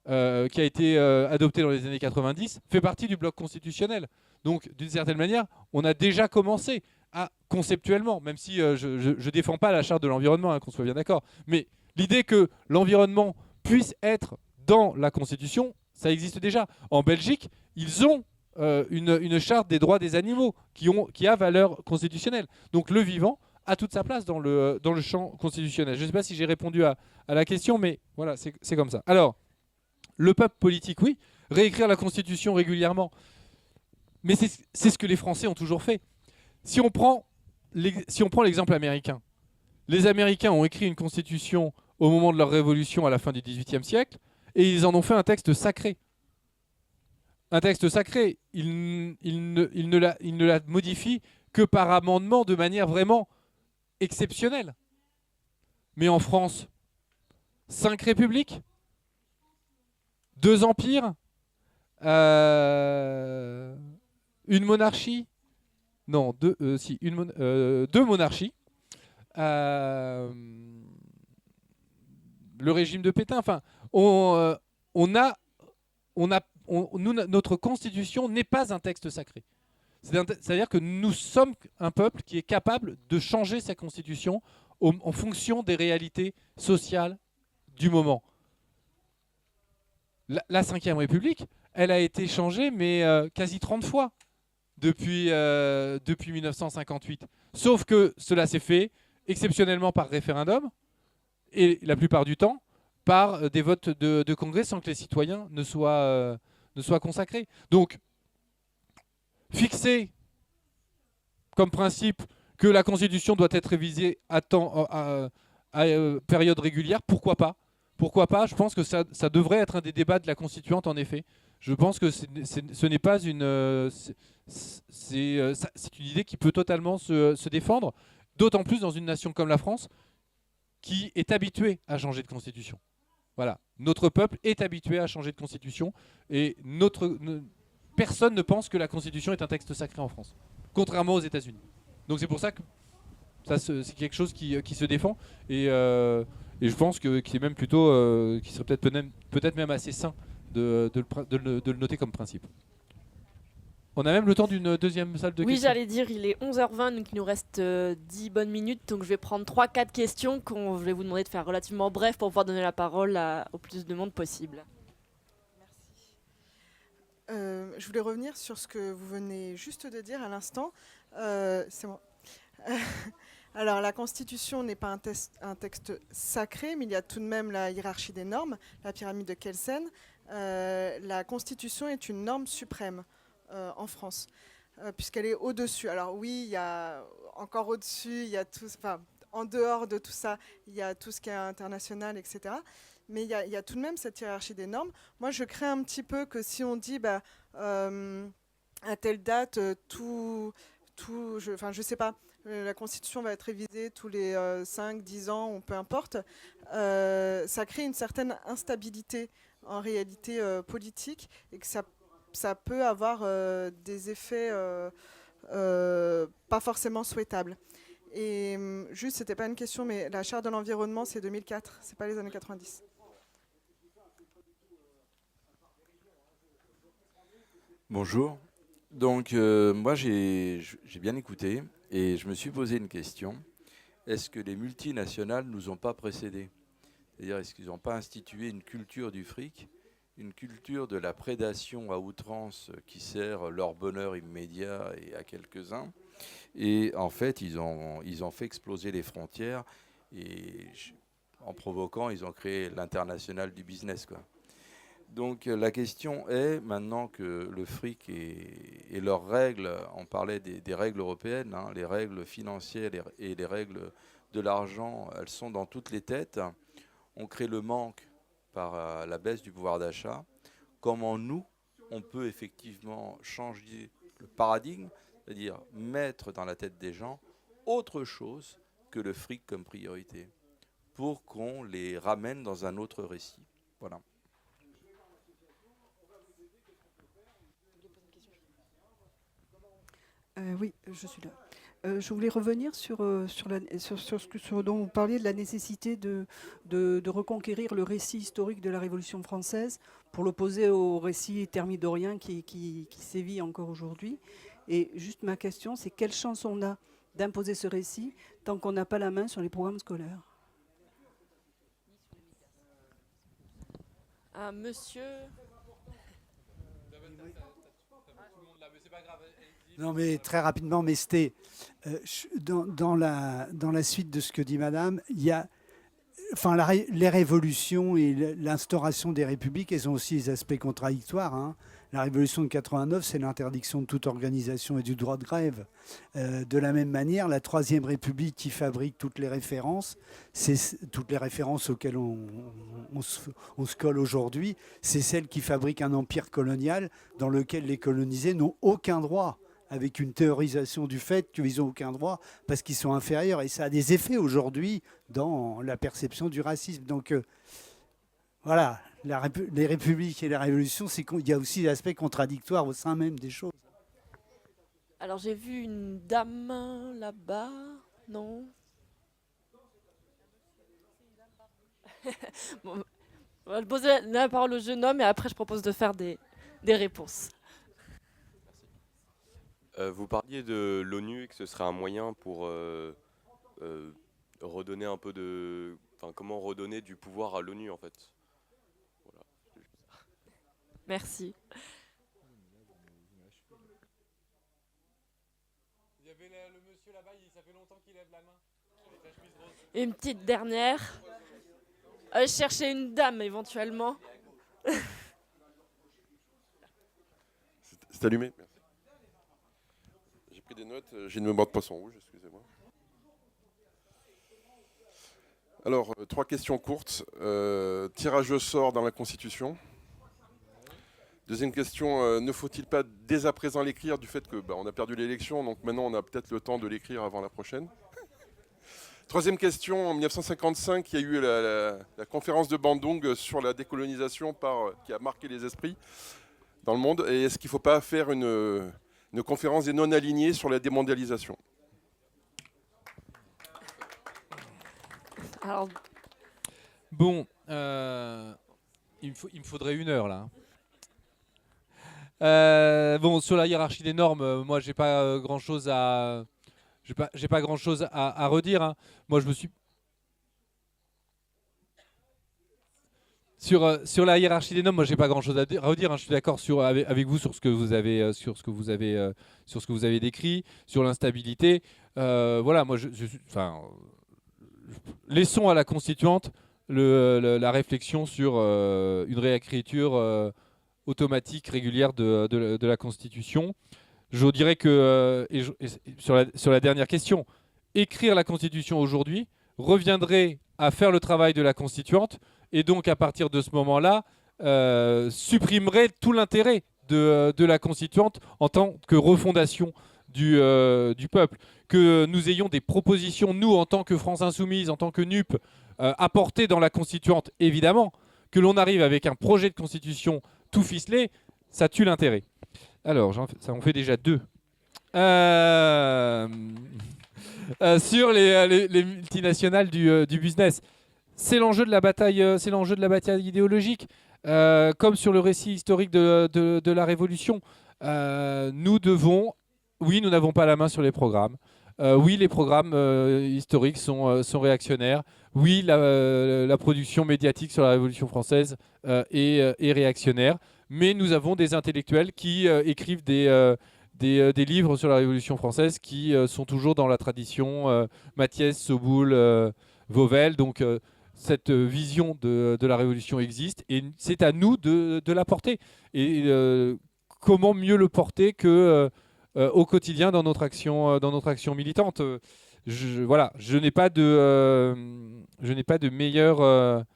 qui a été adoptée dans les années 90, fait partie du bloc constitutionnel. Donc, d'une certaine manière, on a déjà commencé à, conceptuellement, même si je ne défends pas la charte de l'environnement, hein, qu'on soit bien d'accord, mais l'idée que l'environnement puisse être dans la Constitution, ça existe déjà. En Belgique, ils ont une charte des droits des animaux qui a valeur constitutionnelle. Donc le vivant a toute sa place dans le champ constitutionnel. Je ne sais pas si j'ai répondu à la question, mais voilà, c'est comme ça. Alors, le peuple politique, oui, réécrire la Constitution régulièrement. Mais c'est ce que les Français ont toujours fait. Si on prend l'exemple américain, les Américains ont écrit une Constitution au moment de leur révolution à la fin du XVIIIe siècle, et ils en ont fait un texte sacré. Un texte sacré, ils ne la modifient que par amendement de manière vraiment exceptionnelle. Mais en France, 5 républiques, 2 empires, une monarchie, non, 2 monarchies, le régime de Pétain. Enfin, notre constitution n'est pas un texte sacré. C'est-à-dire que nous sommes un peuple qui est capable de changer sa constitution en fonction des réalités sociales du moment. La Ve République, elle a été changée, mais quasi 30 fois depuis 1958. Sauf que cela s'est fait exceptionnellement par référendum, et la plupart du temps par des votes de congrès sans que les citoyens ne soient consacrés. Donc, fixer comme principe que la Constitution doit être révisée à période régulière, pourquoi pas ? Pourquoi pas ? Je pense que ça devrait être un des débats de la Constituante, en effet. Je pense que ce n'est pas une... c'est une idée qui peut totalement se défendre, d'autant plus dans une nation comme la France, qui est habituée à changer de constitution. Voilà. Notre peuple est habitué à changer de constitution, et personne ne pense que la Constitution est un texte sacré en France, contrairement aux États-Unis. Donc c'est pour ça que ça, c'est quelque chose qui se défend et je pense que qui est même plutôt, qui serait peut-être même assez sain de le noter comme principe. On a même le temps d'une deuxième salle de Oui, questions. j'allais dire, il est 11h20, donc il nous reste 10 bonnes minutes. Donc je vais prendre 3-4 questions qu'on je vais vous demander de faire relativement bref pour pouvoir donner la parole au plus de monde possible. Je voulais revenir sur ce que vous venez juste de dire à l'instant. C'est moi. Alors, la Constitution n'est pas un texte sacré, mais il y a tout de même la hiérarchie des normes, la pyramide de Kelsen. La Constitution est une norme suprême en France, puisqu'elle est au-dessus. Alors oui, il y a encore au-dessus, il y a tout, enfin, en dehors de tout ça, il y a tout ce qui est international, etc. Mais il y a tout de même cette hiérarchie des normes. Moi, je crains un petit peu que si on dit, à telle date, je sais pas, la Constitution va être révisée tous les 5-10 ans, ou peu importe, ça crée une certaine instabilité en réalité politique et que ça peut avoir des effets pas forcément souhaitables. Et juste, c'était pas une question, mais la charte de l'environnement, c'est 2004, c'est pas les années 90. Bonjour. Donc, moi, j'ai bien écouté et je me suis posé une question. Est-ce que les multinationales nous ont pas précédés? C'est-à-dire, est-ce qu'ils n'ont pas institué une culture du fric, une culture de la prédation à outrance qui sert leur bonheur immédiat et à quelques-uns? Et en fait, ils ont fait exploser les frontières et en provoquant, ils ont créé l'international du business, quoi. Donc la question est, maintenant que le fric et leurs règles, on parlait des règles européennes, hein, les règles financières et les règles de l'argent, elles sont dans toutes les têtes. On crée le manque par la baisse du pouvoir d'achat. Comment nous, on peut effectivement changer le paradigme, c'est-à-dire mettre dans la tête des gens autre chose que le fric comme priorité, pour qu'on les ramène dans un autre récit. Voilà. Oui, je suis là. Je voulais revenir sur ce dont vous parliez, de la nécessité de reconquérir le récit historique de la Révolution française pour l'opposer au récit thermidorien qui sévit encore aujourd'hui. Et juste ma question, c'est quelle chance on a d'imposer ce récit tant qu'on n'a pas la main sur les programmes scolaires? Monsieur... Non, mais très rapidement, mais c'était dans la suite de ce que dit Madame, il y a, enfin, les révolutions et l'instauration des républiques, elles ont aussi des aspects contradictoires, hein. La révolution de 89, c'est l'interdiction de toute organisation et du droit de grève. De la même manière, la Troisième République qui fabrique toutes les références, toutes les références auxquelles on se colle aujourd'hui, c'est celle qui fabrique un empire colonial dans lequel les colonisés n'ont aucun droit, avec une théorisation du fait qu'ils n'ont aucun droit parce qu'ils sont inférieurs. Et ça a des effets aujourd'hui dans la perception du racisme. Donc voilà, les républiques et les révolutions, il y a aussi l'aspect contradictoire au sein même des choses. Alors j'ai vu une dame là-bas, non? Bon, on va poser la parole au jeune homme et après je propose de faire des réponses. Vous parliez de l'ONU et que ce serait un moyen pour redonner un peu de... Enfin, comment redonner du pouvoir à l'ONU, en fait. Voilà. Merci. Il y avait le monsieur là-bas, ça fait longtemps qu'il lève la main. Une petite dernière. Chercher une dame éventuellement. C'est allumé. Merci. J'ai pris des notes. J'ai une mémoire de poisson rouge, excusez-moi. Alors, 3 questions courtes. Tirage au sort dans la Constitution. Deuxième question, ne faut-il pas dès à présent l'écrire du fait que on a perdu l'élection, donc maintenant on a peut-être le temps de l'écrire avant la prochaine. Troisième question, en 1955, il y a eu la conférence de Bandung sur la décolonisation qui a marqué les esprits. dans le monde. Et est-ce qu'il ne faut pas faire une conférence des non-alignés sur la démondialisation? Alors, Bon, il me faudrait 1 heure là. Bon, sur la hiérarchie des normes, moi j'ai pas grand chose à, j'ai pas grand chose à redire. Hein. Moi je me suis sur la hiérarchie des normes, moi j'ai pas grand chose à redire. Hein. Je suis d'accord avec vous sur ce que vous avez décrit, sur l'instabilité. Voilà, moi enfin, laissons à la constituante la réflexion sur une réécriture automatique régulière de la Constitution. Je dirais que, sur la dernière question, écrire la Constitution aujourd'hui reviendrait à faire le travail de la constituante et donc à partir de ce moment-là, supprimerait tout l'intérêt de la constituante en tant que refondation du peuple. Que nous ayons des propositions, nous, en tant que France Insoumise, en tant que NUP, apportées dans la constituante, évidemment, que l'on arrive avec un projet de constitution tout ficelé, ça tue l'intérêt. Alors, ça en fait déjà 2. Sur les multinationales du business, c'est l'enjeu de la bataille, idéologique. Comme sur le récit historique de la Révolution, nous n'avons pas la main sur les programmes. Oui, les programmes historiques sont réactionnaires. Oui, la production médiatique sur la Révolution française est réactionnaire. Mais nous avons des intellectuels qui écrivent des livres sur la Révolution française qui sont toujours dans la tradition Mathiès, Soboul, Vauvel. Donc cette vision de la Révolution existe et c'est à nous de la porter. Et comment mieux le porter que au quotidien dans notre action militante. Je n'ai pas de meilleure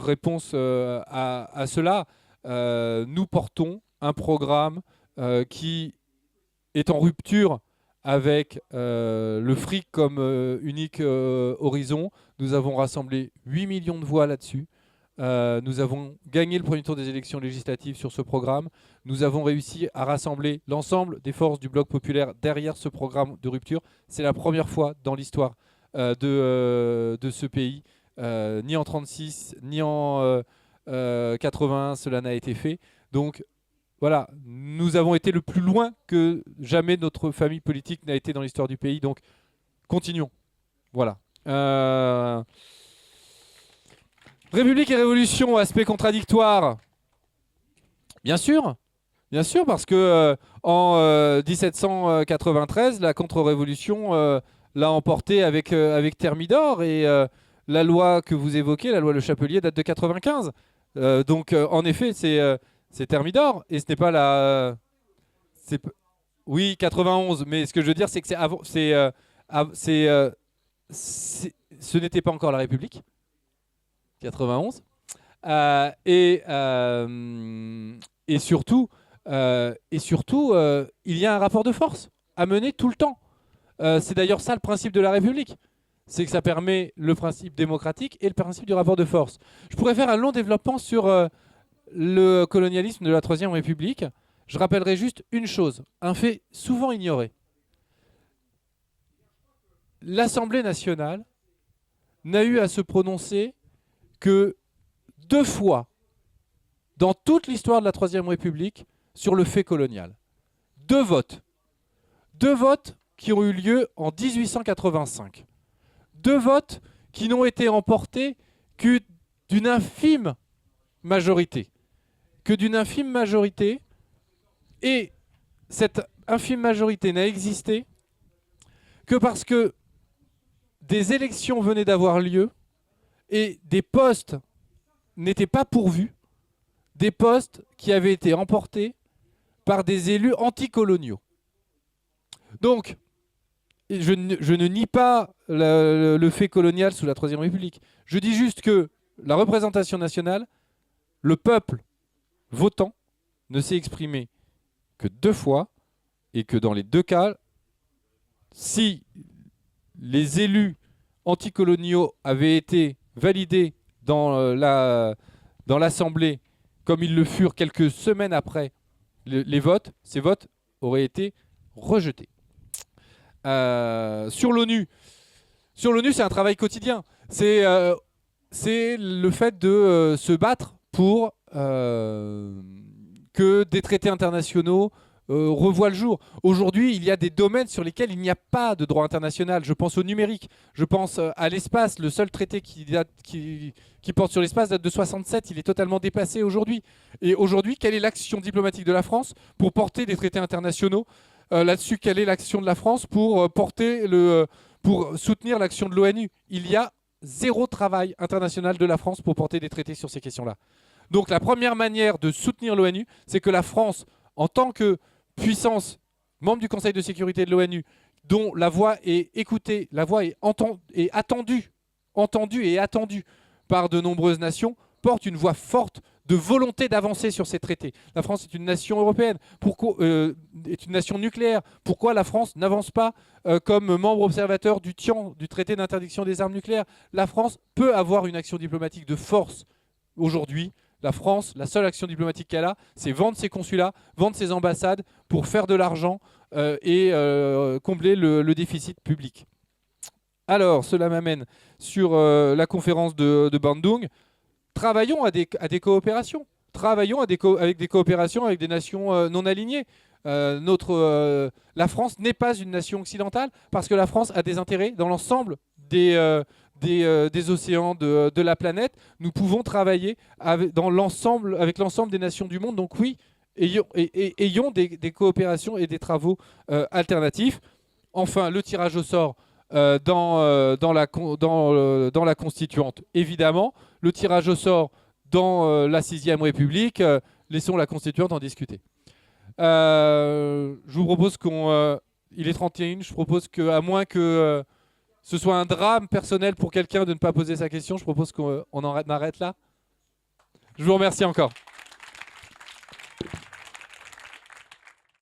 réponse à cela. Nous portons un programme qui est en rupture avec le fric comme unique horizon. Nous avons rassemblé 8 millions de voix là-dessus. Nous avons gagné le premier tour des élections législatives sur ce programme. Nous avons réussi à rassembler l'ensemble des forces du bloc populaire derrière ce programme de rupture. C'est la première fois dans l'histoire de ce pays. Ni en 1936, ni en 1981, cela n'a été fait. Donc voilà, nous avons été le plus loin que jamais notre famille politique n'a été dans l'histoire du pays. Donc continuons. Voilà. République et révolution, aspect contradictoire. Bien sûr, parce que en 1793, la contre-révolution l'a emporté avec Thermidor et la loi que vous évoquez, la loi Le Chapelier, date de 95. Donc en effet, c'est Thermidor et ce n'est pas la. Oui, 91. Mais ce que je veux dire, c'est que c'est avant. Ce n'était pas encore la République. 91. Et surtout, il y a un rapport de force à mener tout le temps. C'est d'ailleurs ça le principe de la République. C'est que ça permet le principe démocratique et le principe du rapport de force. Je pourrais faire un long développement sur le colonialisme de la Troisième République. Je rappellerai juste une chose, un fait souvent ignoré. L'Assemblée nationale n'a eu à se prononcer que 2 fois dans toute l'histoire de la Troisième République sur le fait colonial. 2 votes. 2 votes qui ont eu lieu en 1885. 2 votes qui n'ont été emportés que d'une infime majorité. Et cette infime majorité n'a existé que parce que des élections venaient d'avoir lieu et des postes n'étaient pas pourvus, des postes qui avaient été remportés par des élus anticoloniaux. Donc, je ne nie pas le fait colonial sous la Troisième République. Je dis juste que la représentation nationale, le peuple votant, ne s'est exprimé que 2 fois et que dans les 2 cas, si les élus anticoloniaux avaient été validés dans l'Assemblée comme ils le furent quelques semaines après les votes, ces votes auraient été rejetés. Sur l'ONU, c'est un travail quotidien. C'est le fait de se battre pour que des traités internationaux revoient le jour. Aujourd'hui, il y a des domaines sur lesquels il n'y a pas de droit international. Je pense au numérique, je pense à l'espace. Le seul traité qui porte sur l'espace date de 67. Il est totalement dépassé aujourd'hui. Et aujourd'hui, quelle est l'action diplomatique de la France pour porter des traités internationaux là-dessus? Quelle est l'action de la France pour soutenir l'action de l'ONU? Il y a zéro travail international de la France pour porter des traités sur ces questions-là. Donc la première manière de soutenir l'ONU, c'est que la France, en tant que puissance, membre du Conseil de sécurité de l'ONU, dont la voix est écoutée, la voix est attendue et attendue par de nombreuses nations, porte une voix forte de volonté d'avancer sur ces traités. La France est une nation européenne, est une nation nucléaire. Pourquoi la France n'avance pas comme membre observateur du TIAN, du traité d'interdiction des armes nucléaires? La France peut avoir une action diplomatique de force aujourd'hui. La France, la seule action diplomatique qu'elle a, c'est vendre ses consulats, vendre ses ambassades pour faire de l'argent et combler le déficit public. Alors, cela m'amène sur la conférence de Bandung. Travaillons à des coopérations. Travaillons avec des coopérations avec des nations non alignées. La France n'est pas une nation occidentale parce que la France a des intérêts dans l'ensemble des océans de la planète. Nous pouvons travailler avec l'ensemble des nations du monde. Donc oui, ayons des coopérations et des travaux alternatifs. Enfin, le tirage au sort dans la constituante, évidemment. Le tirage au sort dans la 6e République, laissons la constituante en discuter. Je vous propose il est 31, je propose qu'à moins que ce soit un drame personnel pour quelqu'un de ne pas poser sa question, je propose qu'on en arrête là. Je vous remercie encore.